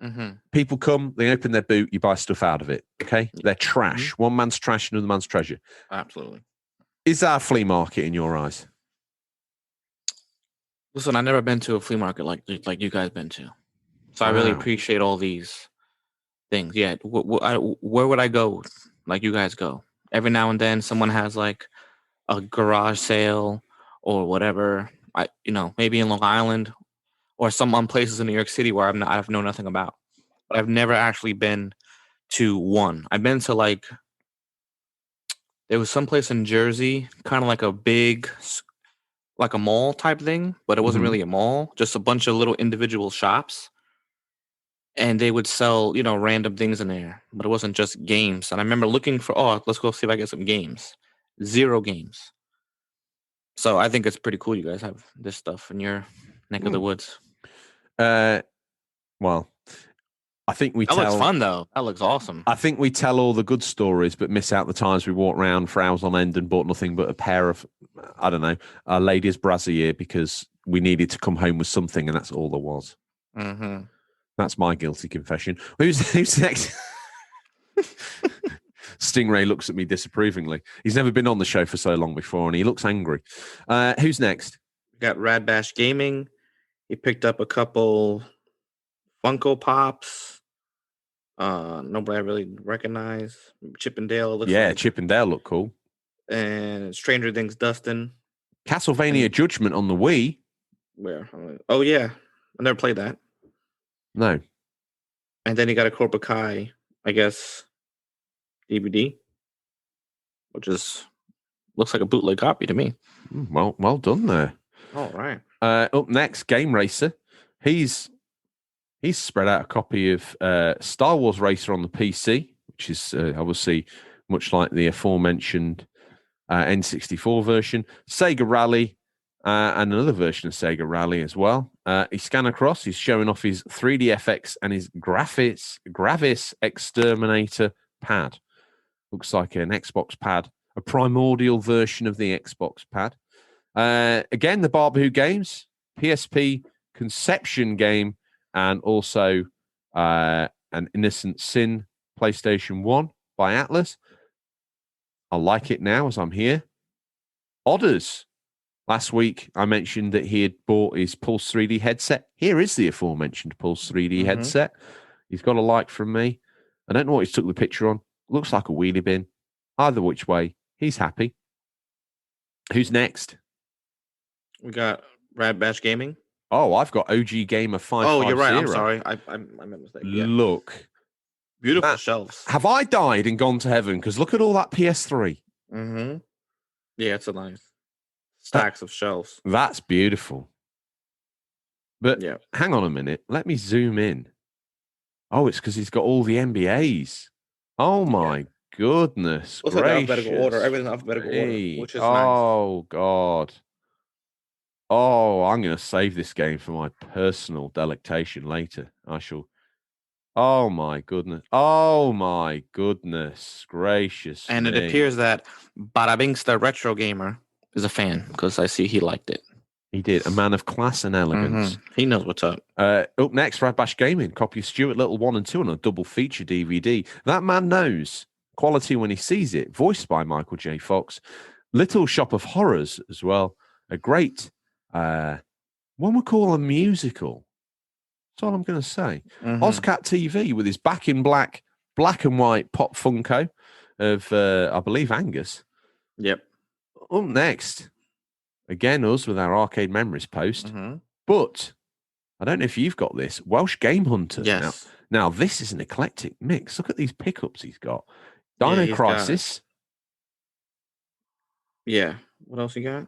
Mm-hmm. People come, they open their boot, you buy stuff out of it. Okay? They're trash. Mm-hmm. One man's trash, another man's treasure. Absolutely. Is that a flea market in your eyes? Listen, I've never been to a flea market like you guys been to. So I really appreciate all these things. Yeah. Where would I go like you guys go? Every now and then someone has like a garage sale or whatever. Maybe in Long Island or some places in New York City where I've known nothing about. But I've never actually been to one. I've been to there was some place in Jersey, kind of like a big, like a mall type thing, but it wasn't really a mall, just a bunch of little individual shops. And they would sell, random things in there, but it wasn't just games. And I remember looking for, let's go see if I get some games. 0 games. So I think it's pretty cool you guys have this stuff in your neck of the woods. Well, I think that looks fun, though. That looks awesome. I think we tell all the good stories, but miss out the times we walked around for hours on end and bought nothing but a pair of, I don't know, a ladies' brassiere because we needed to come home with something, and that's all there was. Mm-hmm. That's my guilty confession. Who's next? Stingray looks at me disapprovingly. He's never been on the show for so long before, and he looks angry. Who's next? We got Rad Bash Gaming. He picked up a couple Funko Pops. Nobody I really recognize. Chip and Dale. Chip and Dale look cool. And Stranger Things Dustin. Castlevania Judgment on the Wii. Where? Oh, yeah. I never played that. No. And then he got a Cobra Kai, I guess, DVD, which looks like a bootleg copy to me. Well done there. All right. Up next, Game Racer. He's spread out a copy of Star Wars Racer on the PC, which is obviously much like the aforementioned N64 version, Sega Rally, and another version of Sega Rally as well. He scanned across. He's showing off his 3DFX and his Gravis Exterminator pad. Looks like an Xbox pad, a primordial version of the Xbox pad. Again, the Barbahoo games, PSP conception game, and also an Innocent Sin PlayStation 1 by Atlas. I like it now as I'm here. Odders. Last week, I mentioned that he had bought his Pulse 3D headset. Here is the aforementioned Pulse 3D headset. He's got a like from me. I don't know what he took the picture on. Looks like a wheelie bin. Either which way, he's happy. Who's next? We got Rad Bash Gaming. Oh, I've got OG Gamer 550. Oh, you're right. I'm sorry. I made a mistake. Yeah. Look. Beautiful shelves. Have I died and gone to heaven? Because look at all that PS3. Mm-hmm. Yeah, it's a nice stacks of shelves. That's beautiful. But hang on a minute. Let me zoom in. Oh, it's because he's got all the NBAs. Oh, my goodness. Looks like alphabetical order. Everything alphabetical order, which is nice. Oh, God. Oh, I'm going to save this game for my personal delectation later. I shall. Oh, my goodness. Oh, my goodness gracious. And it appears that Bada Binks, the retro gamer, is a fan because I see he liked it. He did. A man of class and elegance. He knows what's up. Up next, Rad Bash Gaming. Copy of Stuart Little 1 and 2 on a double feature DVD. That man knows quality when he sees it. Voiced by Michael J. Fox. Little Shop of Horrors as well. A great, one would call a musical. That's all I'm going to say. Ozcat TV with his back in black and white pop Funko of, I believe, Angus. Yep. Up next, again, us with our Arcade Memories post. But I don't know if you've got this. Welsh Game Hunter. Yes. Now this is an eclectic mix. Look at these pickups he's got. Dino Crisis. Yeah. What else you got?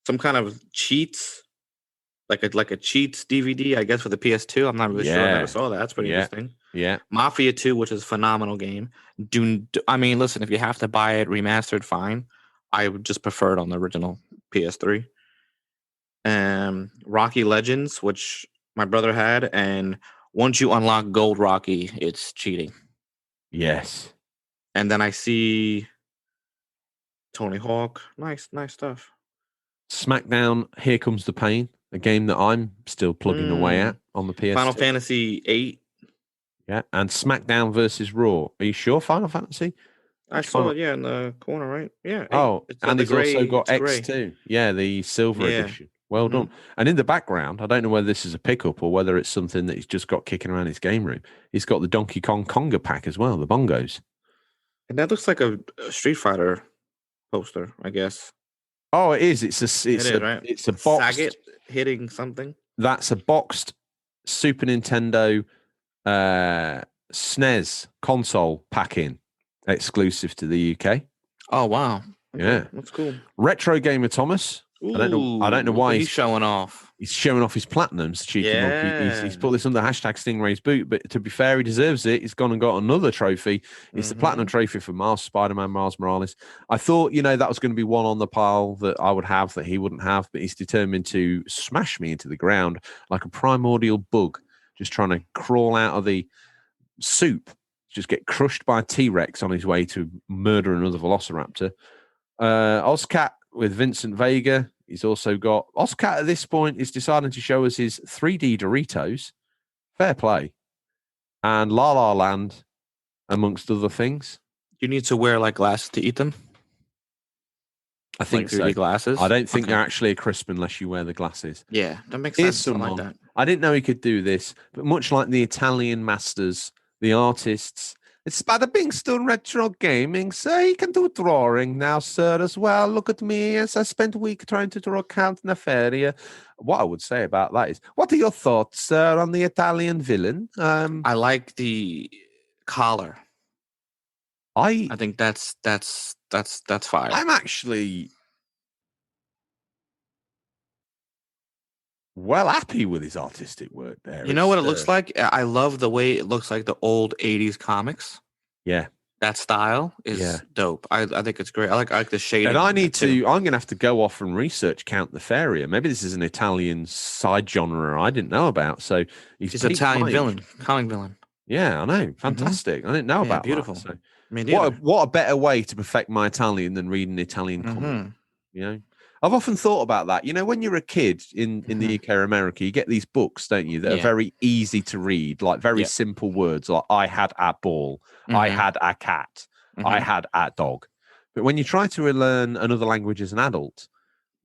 Some kind of cheats. Like a cheats DVD, I guess, for the PS2. I'm not really sure. I never saw that. That's pretty interesting. Yeah. Mafia 2, which is a phenomenal game. I mean, listen, if you have to buy it remastered, fine. I would just prefer it on the original PS3. Rocky Legends, which my brother had, and once you unlock Gold Rocky, it's cheating. Yes. And then I see Tony Hawk. Nice stuff. SmackDown, Here Comes the Pain. A game that I'm still plugging away at on the PS2. Final Fantasy 8. Yeah, and SmackDown versus Raw. Are you sure Final Fantasy? I saw it, in the corner, right? Yeah. 8. Oh, and he's also got X2. X2. Yeah, the silver edition. Well done. And in the background, I don't know whether this is a pickup or whether it's something that he's just got kicking around his game room. He's got the Donkey Kong Conga pack as well, the bongos. And that looks like a Street Fighter poster, I guess. Oh, it is. It's a box. Sagat hitting something. That's a boxed Super Nintendo SNES console pack-in exclusive to the UK. Oh wow! Okay. Yeah, that's cool. Retro Gamer Thomas. Ooh, I don't know why he's showing off. He's showing off his platinums. Cheeky monkey. He's put this under hashtag Stingraysboot. But to be fair, he deserves it. He's gone and got another trophy. It's the platinum trophy for Miles Spider-Man, Miles Morales. I thought, that was going to be one on the pile that I would have that he wouldn't have. But he's determined to smash me into the ground like a primordial bug, just trying to crawl out of the soup, just get crushed by a T-Rex on his way to murder another Velociraptor. Ozcat with Vincent Vega. He's also got Ozcat at this point is deciding to show us his 3D Doritos. Fair play. And La La Land, amongst other things. You need to wear glasses to eat them? I think 3D glasses? I don't think they're actually a crisp unless you wear the glasses. Yeah, that makes sense. I like that. I didn't know he could do this, but much like the Italian masters, the artists, it's Bada Binks doing retro gaming, so he can do drawing now, sir, as well. Look at me, as I spent a week trying to draw Count Nefaria. What I would say about that is, what are your thoughts, sir, on the Italian villain? I like the collar. I think that's fire. I'm actually well happy with his artistic work there. You know what it looks like? I love the way it looks like the old 80s comics. Yeah. That style is dope. I think it's great. I like the shading. And I'm going to have to go off and research Count the Faria. Maybe this is an Italian side genre I didn't know about. So he's an Italian villain, comic villain. Yeah, I know. Fantastic. I didn't know about beautiful. that. So I mean, what a better way to perfect my Italian than reading Italian comic. You know, I've often thought about that. You know, when you're a kid in the UK or America, you get these books, don't you, that are very easy to read, like very simple words, like I had a ball, I had a cat, I had a dog. But when you try to learn another language as an adult,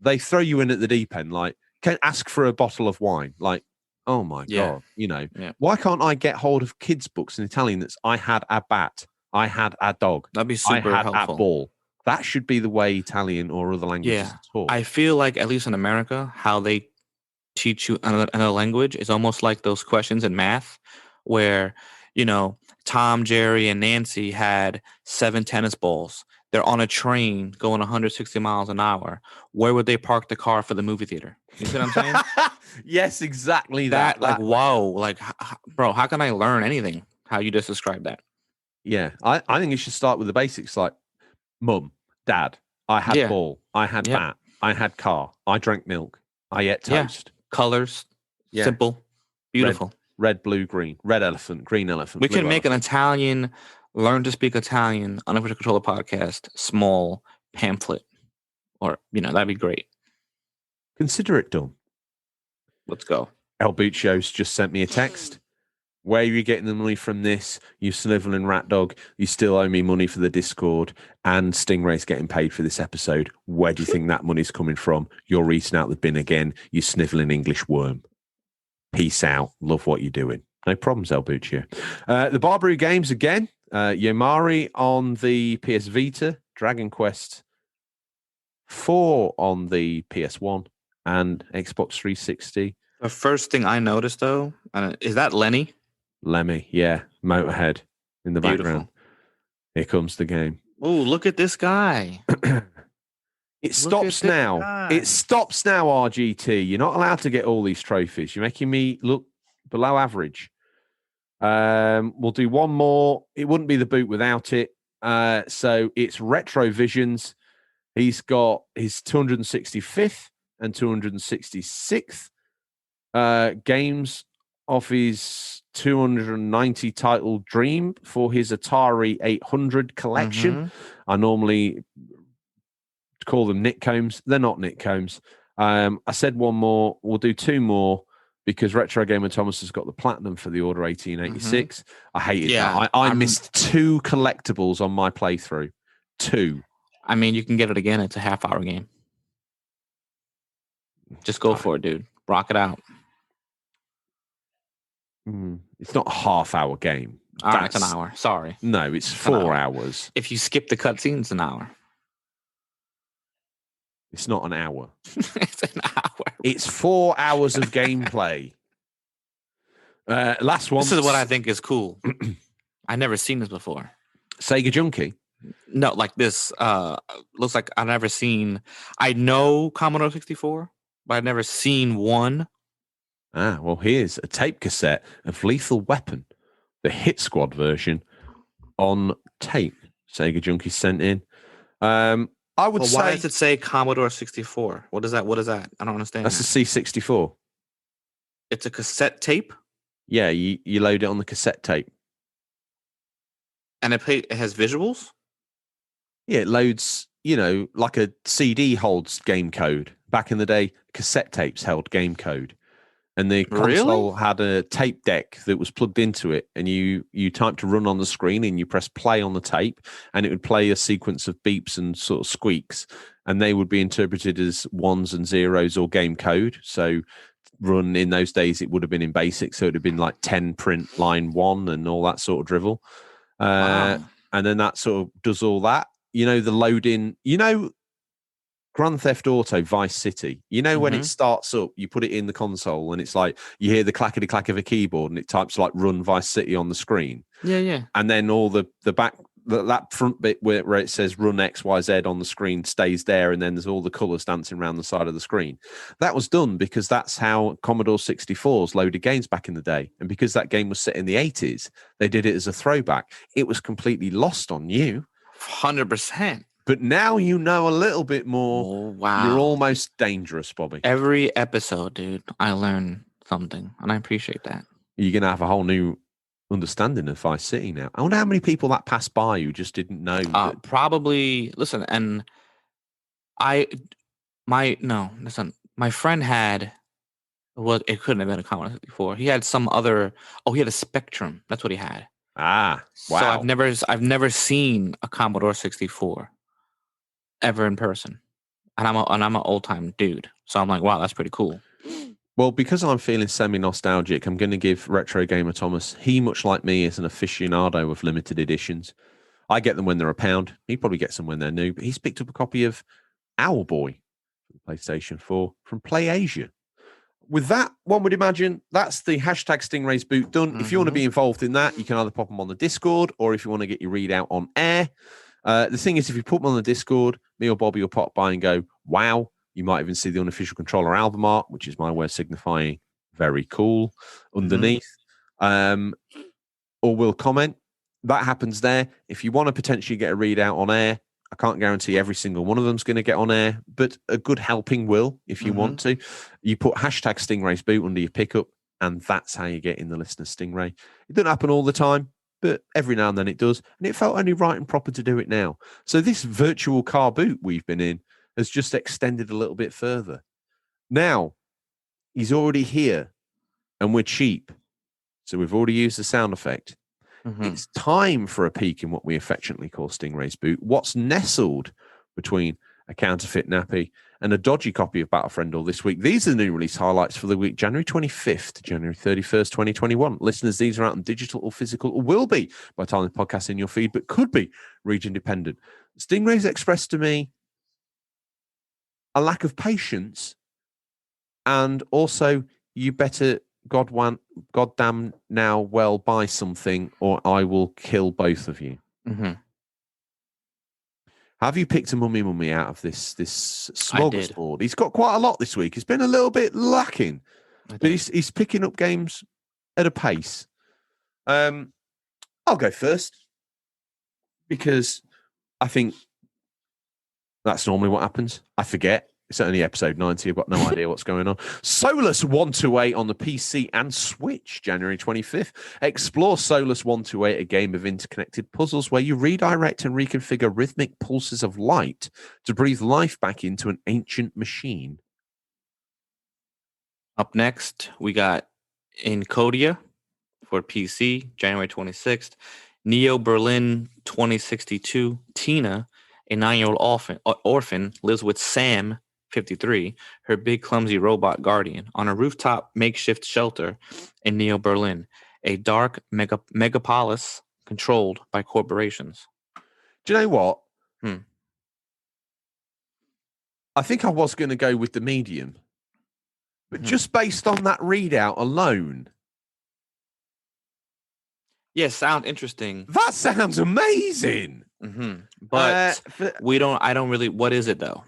they throw you in at the deep end, like, can ask for a bottle of wine. Like, oh my God, you know, why can't I get hold of kids' books in Italian that's I had a bat, I had a dog, that'd be super I had helpful. A ball. That should be the way Italian or other languages are taught. I feel like, at least in America, how they teach you another language is almost like those questions in math where, you know, Tom, Jerry, and Nancy had 7 tennis balls. They're on a train going 160 miles an hour. Where would they park the car for the movie theater? You see what I'm saying? Yes, exactly that. Like, wow. Like, bro, how can I learn anything? How you just described that? Yeah, I think you should start with the basics, like mum, dad, I had ball, I had bat, I had car, I drank milk, I ate toast. Colors, simple, beautiful. Red, blue, green, red elephant, green elephant. We can make an Italian, learn to speak Italian, unofficial controller podcast, small pamphlet, or, you know, that'd be great. Consider it done. Let's go. El Buccio's just sent me a text. Where are you getting the money from this? You sniveling rat dog. You still owe me money for the Discord, and Stingray's getting paid for this episode. Where do you think that money's coming from? You're eating out the bin again, you sniveling English worm. Peace out. Love what you're doing. No problems, El Buccio. The Barbary games again. Yomari on the PS Vita, Dragon Quest 4 on the PS1 and Xbox 360. The first thing I noticed, though, is that Lenny? Lemmy, yeah. Motorhead in the background. Here comes the game. Oh, look at this guy. It stops now. It stops now, RGT. You're not allowed to get all these trophies. You're making me look below average. We'll do one more. It wouldn't be the boot without it. So it's Retro Visions. He's got his 265th and 266th games of his 290 title dream for his Atari 800 collection. I normally call them Nick Combs. They're not Nick Combs. I said one more. We'll do 2 more because Retro Gamer Thomas has got the platinum for the Order 1886. I hated that. I missed 2 collectibles on my playthrough. 2. I mean, you can get it again. It's a half-hour game. Just go for it, dude. Rock it out. It's not a half-hour game. All right, it's an hour. Sorry. No, it's 4 hours. If you skip the cutscenes, it's an hour. It's not an hour. It's an hour. It's 4 hours of gameplay. Last one. This is what I think is cool. I've never seen this before. Sega Junkie? No, like this. Looks like I've never seen. I know Commodore 64, but I've never seen one. Well, here's a tape cassette of Lethal Weapon, the Hit Squad version on tape. Sega Junkie sent in. I would say. Why does it say Commodore 64? What is that? What is that? I don't understand. That's a C64. It's a cassette tape? Yeah, you load it on the cassette tape. And it has visuals? Yeah, it loads, like a CD holds game code. Back in the day, cassette tapes held game code. And the console had a tape deck that was plugged into it, and you typed to run on the screen, and you press play on the tape, and it would play a sequence of beeps and sort of squeaks, and they would be interpreted as 1s and 0s or game code. So run in those days, it would have been in BASIC, so it would have been like 10 print line 1 and all that sort of drivel. Wow. And then that sort of does all that. The loading, Grand Theft Auto Vice City, when it starts up, you put it in the console and it's like you hear the clackety clack of a keyboard and it types like run Vice City on the screen. Yeah. And then all the that front bit where it says run XYZ on the screen stays there, and then there's all the colours dancing around the side of the screen. That was done because that's how Commodore 64s loaded games back in the day. And because that game was set in the 80s, they did it as a throwback. It was completely lost on you. 100%. But now you know a little bit more. Oh, wow. You're almost dangerous, Bobby. Every episode, dude, I learn something, and I appreciate that. You're going to have a whole new understanding of Vice City now. I wonder how many people that passed by who just didn't know. Probably, listen, and my friend had, well, it couldn't have been a Commodore 64. He had some other, he had a Spectrum. That's what he had. Wow. So I've never seen a Commodore 64 ever in person. And I'm an old time dude. So I'm like, wow, that's pretty cool. Well, because I'm feeling semi-nostalgic, I'm going to give Retro Gamer Thomas, he, much like me, is an aficionado of limited editions. I get them when they're £1. He probably gets them when they're new, but he's picked up a copy of Owlboy for the PlayStation 4 from PlayAsia. With that, one would imagine that's the hashtag Stingrays boot done. If you want to be involved in that, you can either pop them on the Discord, or if you want to get your readout on air. The thing is, if you put them on the Discord, me or Bobby will pop by and go, wow. You might even see the unofficial controller album art, which is my way of signifying very cool underneath. Or we'll comment. That happens there. If you want to potentially get a readout on air, I can't guarantee every single one of them's going to get on air, but a good helping will if you want to. You put hashtag Stingrays boot under your pickup, and that's how you get in the Listeners Stingray. It doesn't happen all the time, but every now and then it does. And it felt only right and proper to do it now. So this virtual car boot we've been in has just extended a little bit further. Now, he's already here, and we're cheap. So we've already used the sound effect. It's time for a peek in what we affectionately call Stingray's boot. What's nestled between a counterfeit nappy and a dodgy copy of Battlefriend all this week? These are the new release highlights for the week, January 25th to January 31st, 2021. Listeners, these are out on digital or physical, or will be by the time the podcast in your feed, but could be region dependent. Stingray's expressed to me a lack of patience, and also you better goddamn now well buy something, or I will kill both of you. Have you picked a mummy out of this smorgasbord? He's got quite a lot this week. It's been a little bit lacking, but he's picking up games at a pace. I'll go first because I think that's normally what happens. I forget. It's only episode 90. I've got no idea what's going on. Solus 128 on the PC and Switch, January 25th. Explore Solus 128, a game of interconnected puzzles where you redirect and reconfigure rhythmic pulses of light to breathe life back into an ancient machine. Up next, we got Encodia for PC, January 26th. Neo Berlin 2062. Tina, a 9-year-old orphan, lives with Sam, 53, her big clumsy robot guardian, on a rooftop makeshift shelter in Neo Berlin, a dark megapolis controlled by corporations. Do you know what? I think I was going to go with the medium, but just based on that readout alone. Yes, sound interesting. That sounds amazing. But I don't really, what is it though?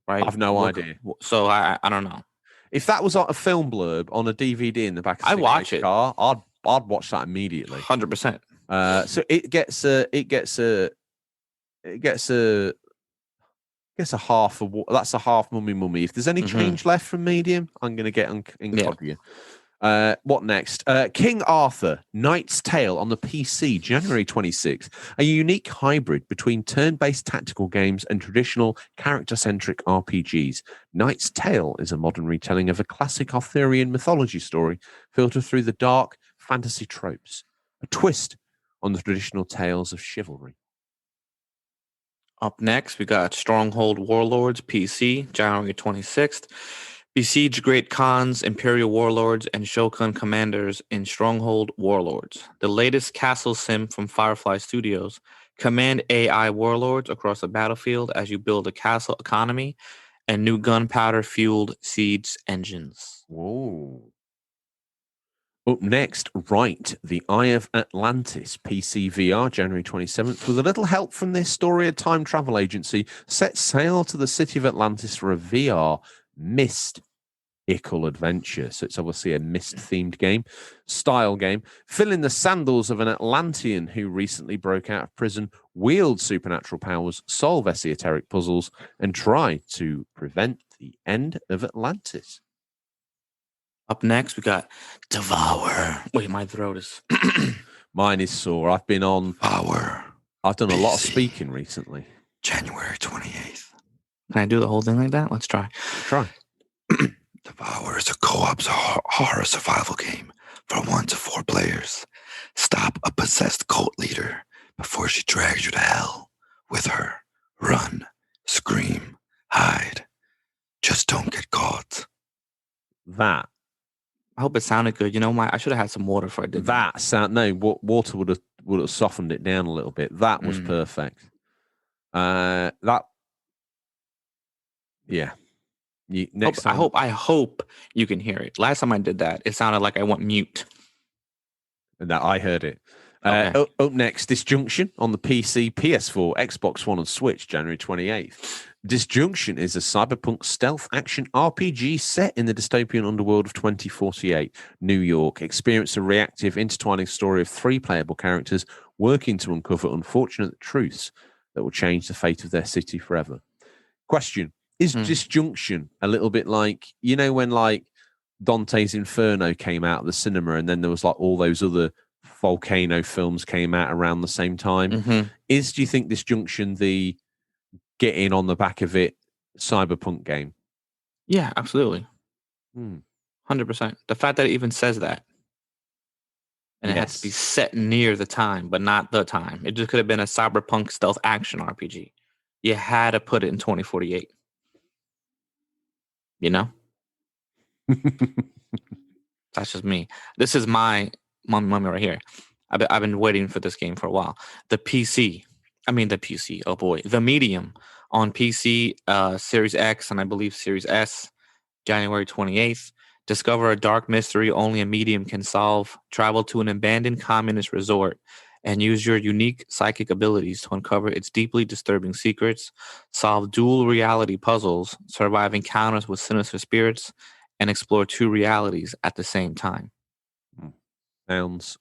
Right? I have no idea. So I don't know. If that was a film blurb on a DVD in the back of the car, I'd watch that immediately. 100%. So it gets a half. That's a half mummy. If there's any change left from medium, I'm going to get Encodia. What next? King Arthur, Knight's Tale on the PC, January 26th. A unique hybrid between turn-based tactical games and traditional character-centric RPGs. Knight's Tale is a modern retelling of a classic Arthurian mythology story filtered through the dark fantasy tropes. A twist on the traditional tales of chivalry. Up next, we got Stronghold Warlords, PC, January 26th. Besiege great Khans, Imperial Warlords, and Shogun commanders in Stronghold Warlords. The latest castle sim from Firefly Studios. Command AI warlords across the battlefield as you build a castle economy and new gunpowder-fueled siege engines. Whoa. Up next, Right, The Eye of Atlantis, PC VR, January 27th. With a little help from this story, a time travel agency sets sail to the city of Atlantis for a VR mystical adventure. So it's obviously a mist-themed game, style game. Fill in the sandals of an Atlantean who recently broke out of prison, wield supernatural powers, solve esoteric puzzles, and try to prevent the end of Atlantis. Up next, we got Devour. Wait, my throat is... Mine is sore. I've been on... Power. I've done a lot of speaking recently. January 28th. Can I do the whole thing like that? Let's try. Try. Devour is a co-op horror survival game for 1 to 4 players. Stop a possessed cult leader before she drags you to hell with her. Run, scream, hide. Just don't get caught. That. I hope it sounded good. You know, I should have had some water before I did That sound. No, water would have softened it down a little bit. That was perfect. That. Yeah. Next time. I hope you can hear it. Last time I did that, it sounded like I went mute. No, I heard it. Okay. Up next, Disjunction on the PC, PS4, Xbox One, and Switch, January 28th. Disjunction is a cyberpunk stealth action RPG set in the dystopian underworld of 2048, New York. Experience a reactive, intertwining story of 3 playable characters working to uncover unfortunate truths that will change the fate of their city forever. Question: is Disjunction a little bit like, you know, when like Dante's Inferno came out of the cinema and then there was like all those other volcano films came out around the same time? Mm-hmm. Do you think Disjunction the get in on the back of it cyberpunk game? Yeah, absolutely. 100%. The fact that it even says that. And it has to be set near the time, but not the time. It just could have been a cyberpunk stealth action RPG. You had to put it in 2048. You know? That's just me. This is my mommy right here. I've been waiting for this game for a while. The PC. Oh boy. The Medium on PC, Series X, and I believe Series S, January 28th. Discover a dark mystery only a medium can solve. Travel to an abandoned communist resort and use your unique psychic abilities to uncover its deeply disturbing secrets, solve dual reality puzzles, survive encounters with sinister spirits, and explore 2 realities at the same time. Sounds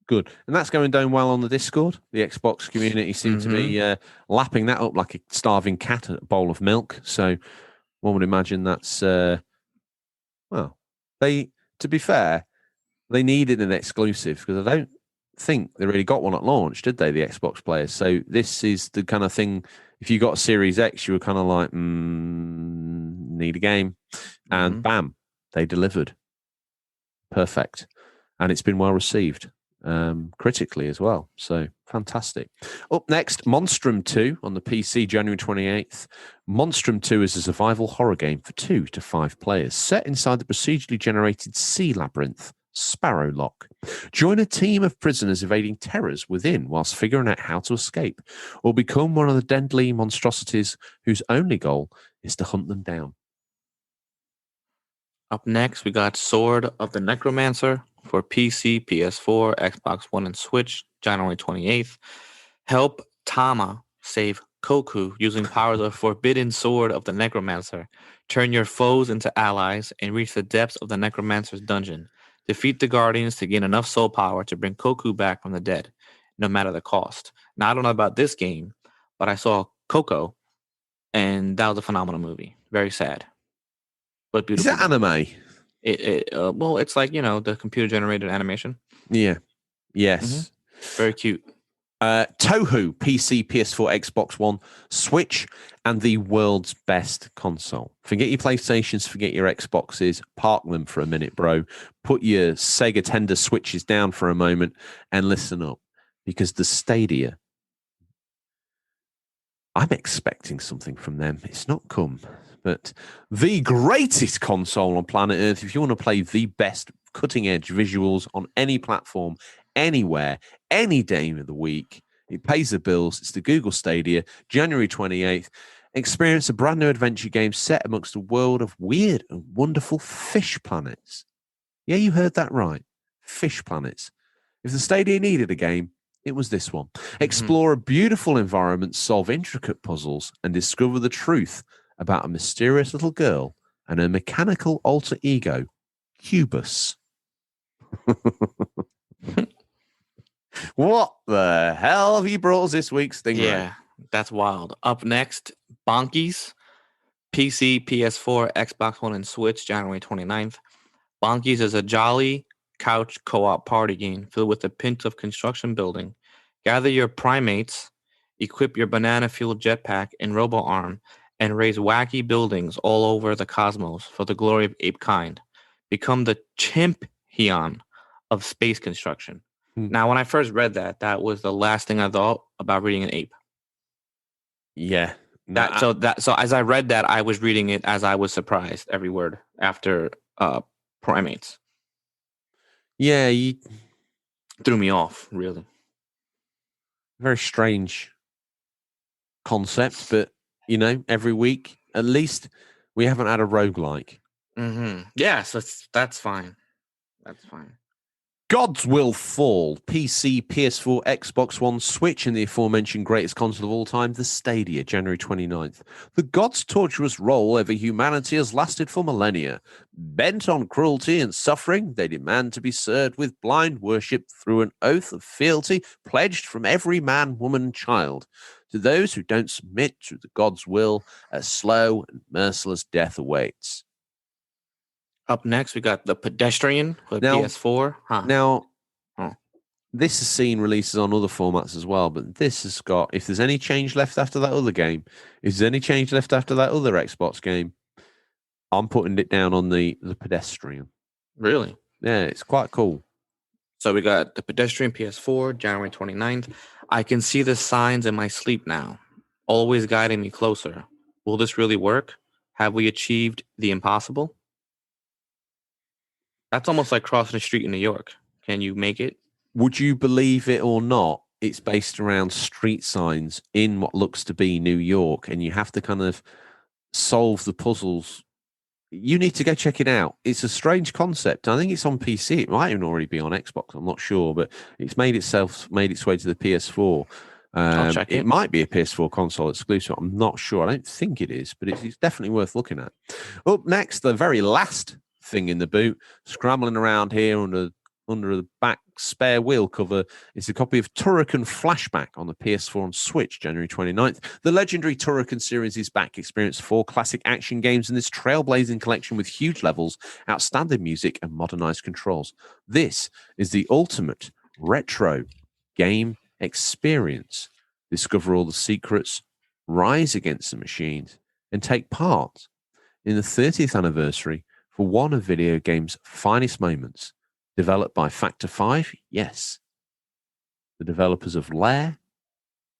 good. And that's going down well on the Discord. The Xbox community seem to be lapping that up like a starving cat at a bowl of milk. So one would imagine that's... to be fair, they needed an exclusive because I don't think they really got one at launch, did they, the Xbox players? So this is the kind of thing, if you got a Series X, you were kind of like, need a game. And bam, they delivered. Perfect. And it's been well received, critically as well. So fantastic. Up next, Monstrum 2 on the PC, January 28th. Monstrum 2 is a survival horror game for 2 to 5 players, set inside the procedurally generated sea labyrinth, Sparrowlock. Join a team of prisoners evading terrors within whilst figuring out how to escape, or become one of the deadly monstrosities whose only goal is to hunt them down. Up next, we got Sword of the Necromancer for PC, PS4, Xbox One, and Switch, January 28th. Help Tama save Koku using powers of Forbidden Sword of the Necromancer. Turn your foes into allies and reach the depths of the Necromancer's dungeon. Defeat the Guardians to gain enough soul power to bring Koku back from the dead, no matter the cost. Now, I don't know about this game, but I saw Coco, and that was a phenomenal movie. Very sad, but beautiful. Is that anime? Well, it's like, you know, the computer-generated animation. Yeah. Yes. Very cute. Touhou, PC, PS4, Xbox One, Switch, and the world's best console. Forget your PlayStations, forget your Xboxes, park them for a minute, bro. Put your Sega Tender Switches down for a moment and listen up, because the Stadia, I'm expecting something from them. It's not come, but the greatest console on planet Earth. If you want to play the best cutting-edge visuals on any platform, anywhere, any day of the week, it pays the bills. It's the Google Stadia, January 28th. Experience a brand new adventure game set amongst a world of weird and wonderful fish planets. Yeah, you heard that right. fish planets. If the Stadia needed a game, it was this one. Explore a beautiful environment, solve intricate puzzles, and discover the truth about a mysterious little girl and her mechanical alter ego, Cubus. What the hell have you brought us this week, Stingray? Yeah, that's wild. Up next, Bonkies. PC, PS4, Xbox One, and Switch, January 29th. Bonkies is a jolly couch co-op party game filled with a pinch of construction building. Gather your primates, equip your banana-fueled jetpack and robo-arm, and raise wacky buildings all over the cosmos for the glory of ape kind. Become the champion of space construction. Now, when I first read that, that was the last thing I thought about reading an ape. Yeah. So as I read that, I was reading it as I was surprised every word after primates. Yeah, you Threw me off, really. very strange concept, but every week at least we haven't had a roguelike. Yeah, so that's fine. That's fine. Gods Will Fall, PC, PS4, Xbox One, Switch, and the aforementioned greatest console of all time, the Stadia, January 29th. The gods' torturous role over humanity has lasted for millennia. Bent on cruelty and suffering, they demand to be served with blind worship through an oath of fealty pledged from every man, woman, and child. To those who don't submit to the gods' will, a slow and merciless death awaits. Up next, we got The Pedestrian for Now- PS4. Now, Oh. this has seen releases on other formats as well, but this has got, if there's any change left after that other game, if there's any change left after that other Xbox game, I'm putting it down on the Pedestrian. Really? Yeah, it's quite cool. So we got The Pedestrian PS4, January 29th. I can see the signs in my sleep now, always guiding me closer. Will this really work? Have we achieved the impossible? That's almost like crossing the street in New York. Can you make it? Would you believe it or not? It's based around street signs in what looks to be New York, and you have to kind of solve the puzzles. You need to go check it out. It's a strange concept. I think it's on PC. It might even already be on Xbox. I'm not sure, but it's made its way to the PS4. I'll check it. It might be a PS4 console exclusive. I'm not sure. I don't think it is, but it's definitely worth looking at. Up next, the very last thing in the boot, scrambling around here under the back spare wheel cover, is a copy of Turrican Flashback on the PS4 and Switch, January 29th. The legendary Turrican series is back. Experience 4 classic action games in this trailblazing collection with huge levels, outstanding music, and modernized controls. This is the ultimate retro game experience. Discover all the secrets, rise against the machines, and take part in the 30th anniversary for one of video games' finest moments. Developed by Factor 5, yes. The developers of Lair,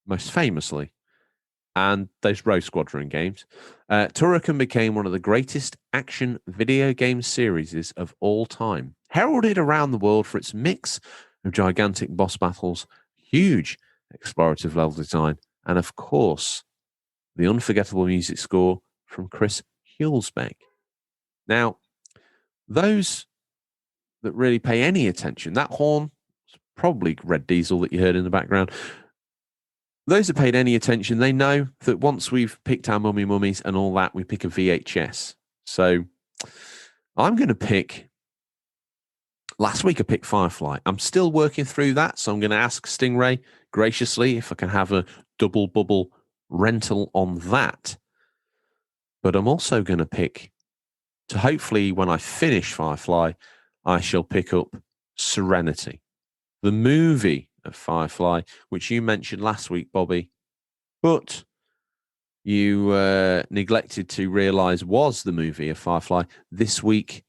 most famously, and those Rogue Squadron games. Turrican became one of the greatest action video game series of all time. Heralded around the world for its mix of gigantic boss battles, huge explorative level design, and of course, the unforgettable music score from Chris Hulsbeck. Now, those that really pay any attention, that horn, probably Red Diesel that you heard in the background. Those that paid any attention, they know that once we've picked our mummies and all that, we pick a VHS. So I'm going to pick, last week I picked Firefly. I'm still working through that, so I'm going to ask Stingray graciously if I can have a double bubble rental on that. But I'm also going to pick, to hopefully when I finish Firefly, I shall pick up Serenity, the movie of Firefly, which you mentioned last week, Bobby, but you neglected to realize was the movie of Firefly. This week,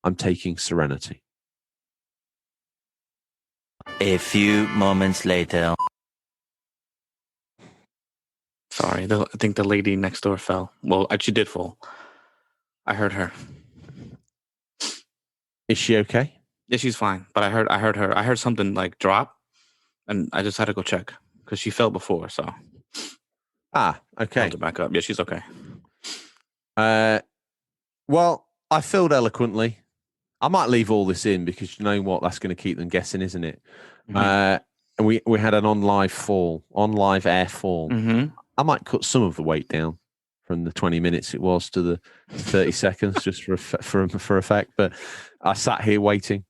I'm taking Serenity. A few moments later. Sorry, I think the lady next door fell. Well, she did fall. I heard her. Is she okay? Yeah, she's fine. But I heard something like drop, and I just had to go check because she fell before. So Okay. held her back up. Yeah, she's okay. Well, I filled eloquently. I might leave all this in because you know what? That's going to keep them guessing, isn't it? Mhm. And we had an on live air fall. Mhm. I might cut some of the weight down from the 20 minutes it was to the 30 seconds just for effect. But I sat here waiting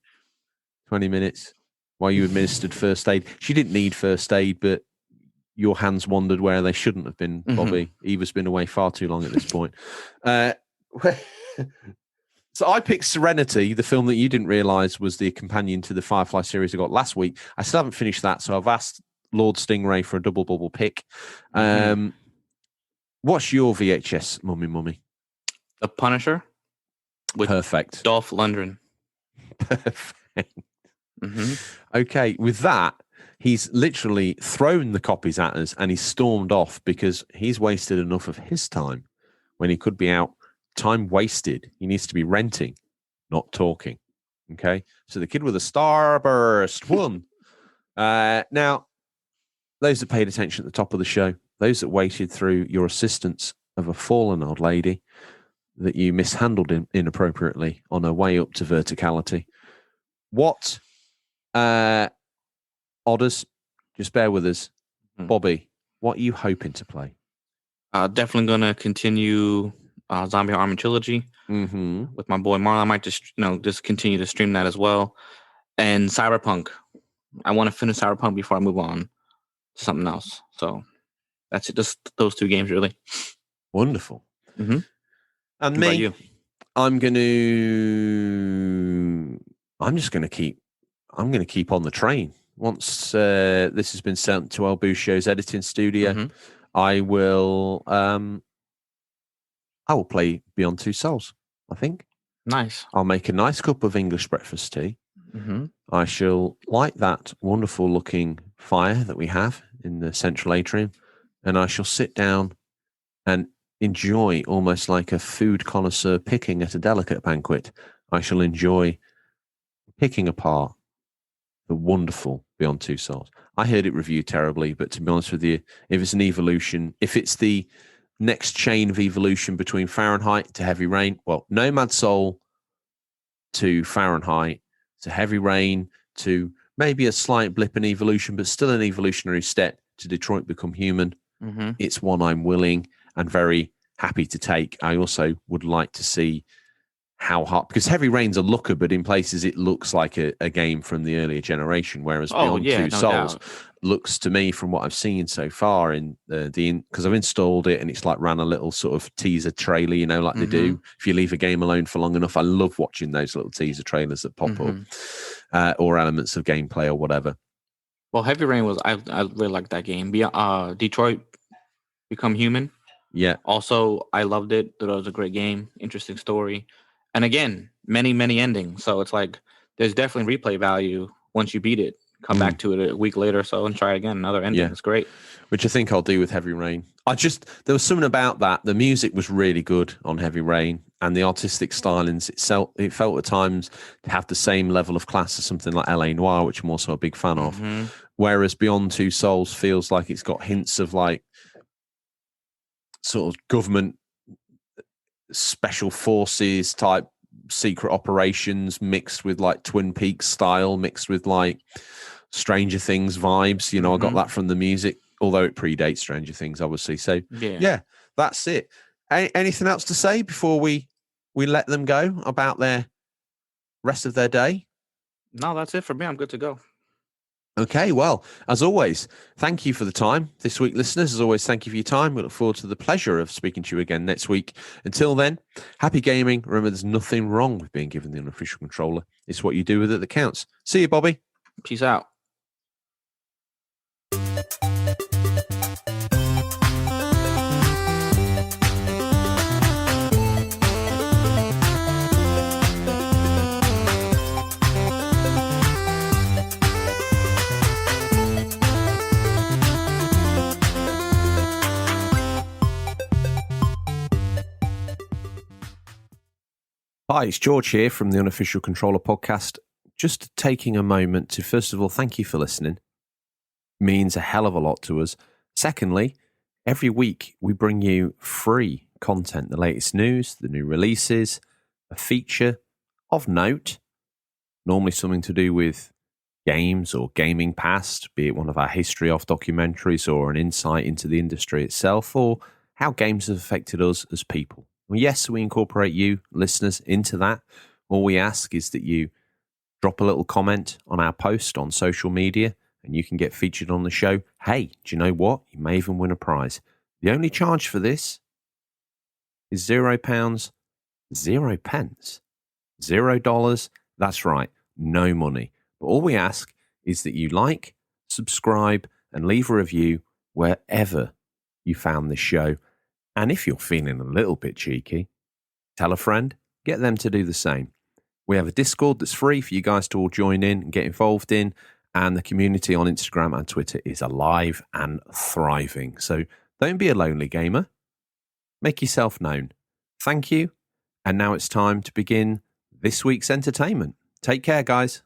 20 minutes while you administered first aid. She didn't need first aid, but your hands wandered where they shouldn't have been, Bobby. Eva's been away far too long at this point. So I picked Serenity, the film that you didn't realise was the companion to the Firefly series I got last week. I still haven't finished that, so I've asked Lord Stingray for a double bubble pick. What's your VHS, mummy? The Punisher with Perfect. Dolph Lundgren. Perfect. Mm-hmm. Okay, with that, he's literally thrown the copies at us and he's stormed off because he's wasted enough of his time when he could be out. Time wasted. He needs to be renting, not talking. Okay, so the kid with a starburst won. Now, those that paid attention at the top of the show, those that waited through your assistance of a fallen old lady that you mishandled inappropriately on her way up to verticality. What, Odders, just bear with us. Bobby, what are you hoping to play? Definitely going to continue Zombie Army Trilogy with my boy Marlon. I might just continue to stream that as well. And Cyberpunk. I want to finish Cyberpunk before I move on to something else. So that's it. Just those two games, really. Wonderful. Mm-hmm. And what me, about you? I'm just going to keep on the train. Once this has been sent to El Bucio's editing studio, I will play Beyond Two Souls, I think. Nice. I'll make a nice cup of English breakfast tea. I shall light that wonderful looking fire that we have in the central atrium, and I shall sit down and enjoy, almost like a food connoisseur picking at a delicate banquet. I shall enjoy picking apart the wonderful Beyond Two Souls. I heard it reviewed terribly, but to be honest with you, if it's an evolution, if it's the next chain of evolution between Fahrenheit to Heavy Rain, well, Nomad Soul to Fahrenheit to Heavy Rain to maybe a slight blip in evolution, but still an evolutionary step to Detroit Become Human. It's one I'm willing and very happy to take. I also would like to see how hard, because Heavy Rain's a looker, but in places it looks like a game from the earlier generation, whereas Beyond Two Souls looks to me, from what I've seen so far in because I've installed it and it's like ran a little sort of teaser trailer, like they do. If you leave a game alone for long enough, I love watching those little teaser trailers that pop up, or elements of gameplay or whatever. Well, Heavy Rain was, I really liked that game. Detroit Become Human. Yeah. Also, I loved it. That was a great game, interesting story. And again, many, many endings. So it's like there's definitely replay value once you beat it. Come back to it a week later or so and try again. Another ending. It's great. Which I think I'll do with Heavy Rain. There was something about that. The music was really good on Heavy Rain, and the artistic stylings itself, it felt at times to have the same level of class as something like L.A. Noire, which I'm also a big fan of. Whereas Beyond Two Souls feels like it's got hints of like sort of government special forces type secret operations mixed with like Twin Peaks style, mixed with like Stranger Things vibes. I got that from the music, although it predates Stranger Things, obviously. So yeah, that's it. Anything else to say before we let them go about their rest of their day? No, that's it for me. I'm good to go. Okay, well, as always, thank you for the time this week, listeners. As always, thank you for your time. We look forward to the pleasure of speaking to you again next week. Until then, happy gaming. Remember, there's nothing wrong with being given the unofficial controller. It's what you do with it that counts. See you, Bobby. Peace out. Hi, it's George here from the Unofficial Controller podcast. Just taking a moment to, first of all, thank you for listening. It means a hell of a lot to us. Secondly, every week we bring you free content, the latest news, the new releases, a feature of note, normally something to do with games or gaming past, be it one of our history off documentaries or an insight into the industry itself, or how games have affected us as people. Well, yes, we incorporate you, listeners, into that. All we ask is that you drop a little comment on our post on social media and you can get featured on the show. Hey, do you know what? You may even win a prize. The only charge for this is £0, 0 pence, $0. That's right, no money. But all we ask is that you like, subscribe, and leave a review wherever you found this show. And if you're feeling a little bit cheeky, tell a friend, get them to do the same. We have a Discord that's free for you guys to all join in and get involved in. And the community on Instagram and Twitter is alive and thriving. So don't be a lonely gamer. Make yourself known. Thank you. And now it's time to begin this week's entertainment. Take care, guys.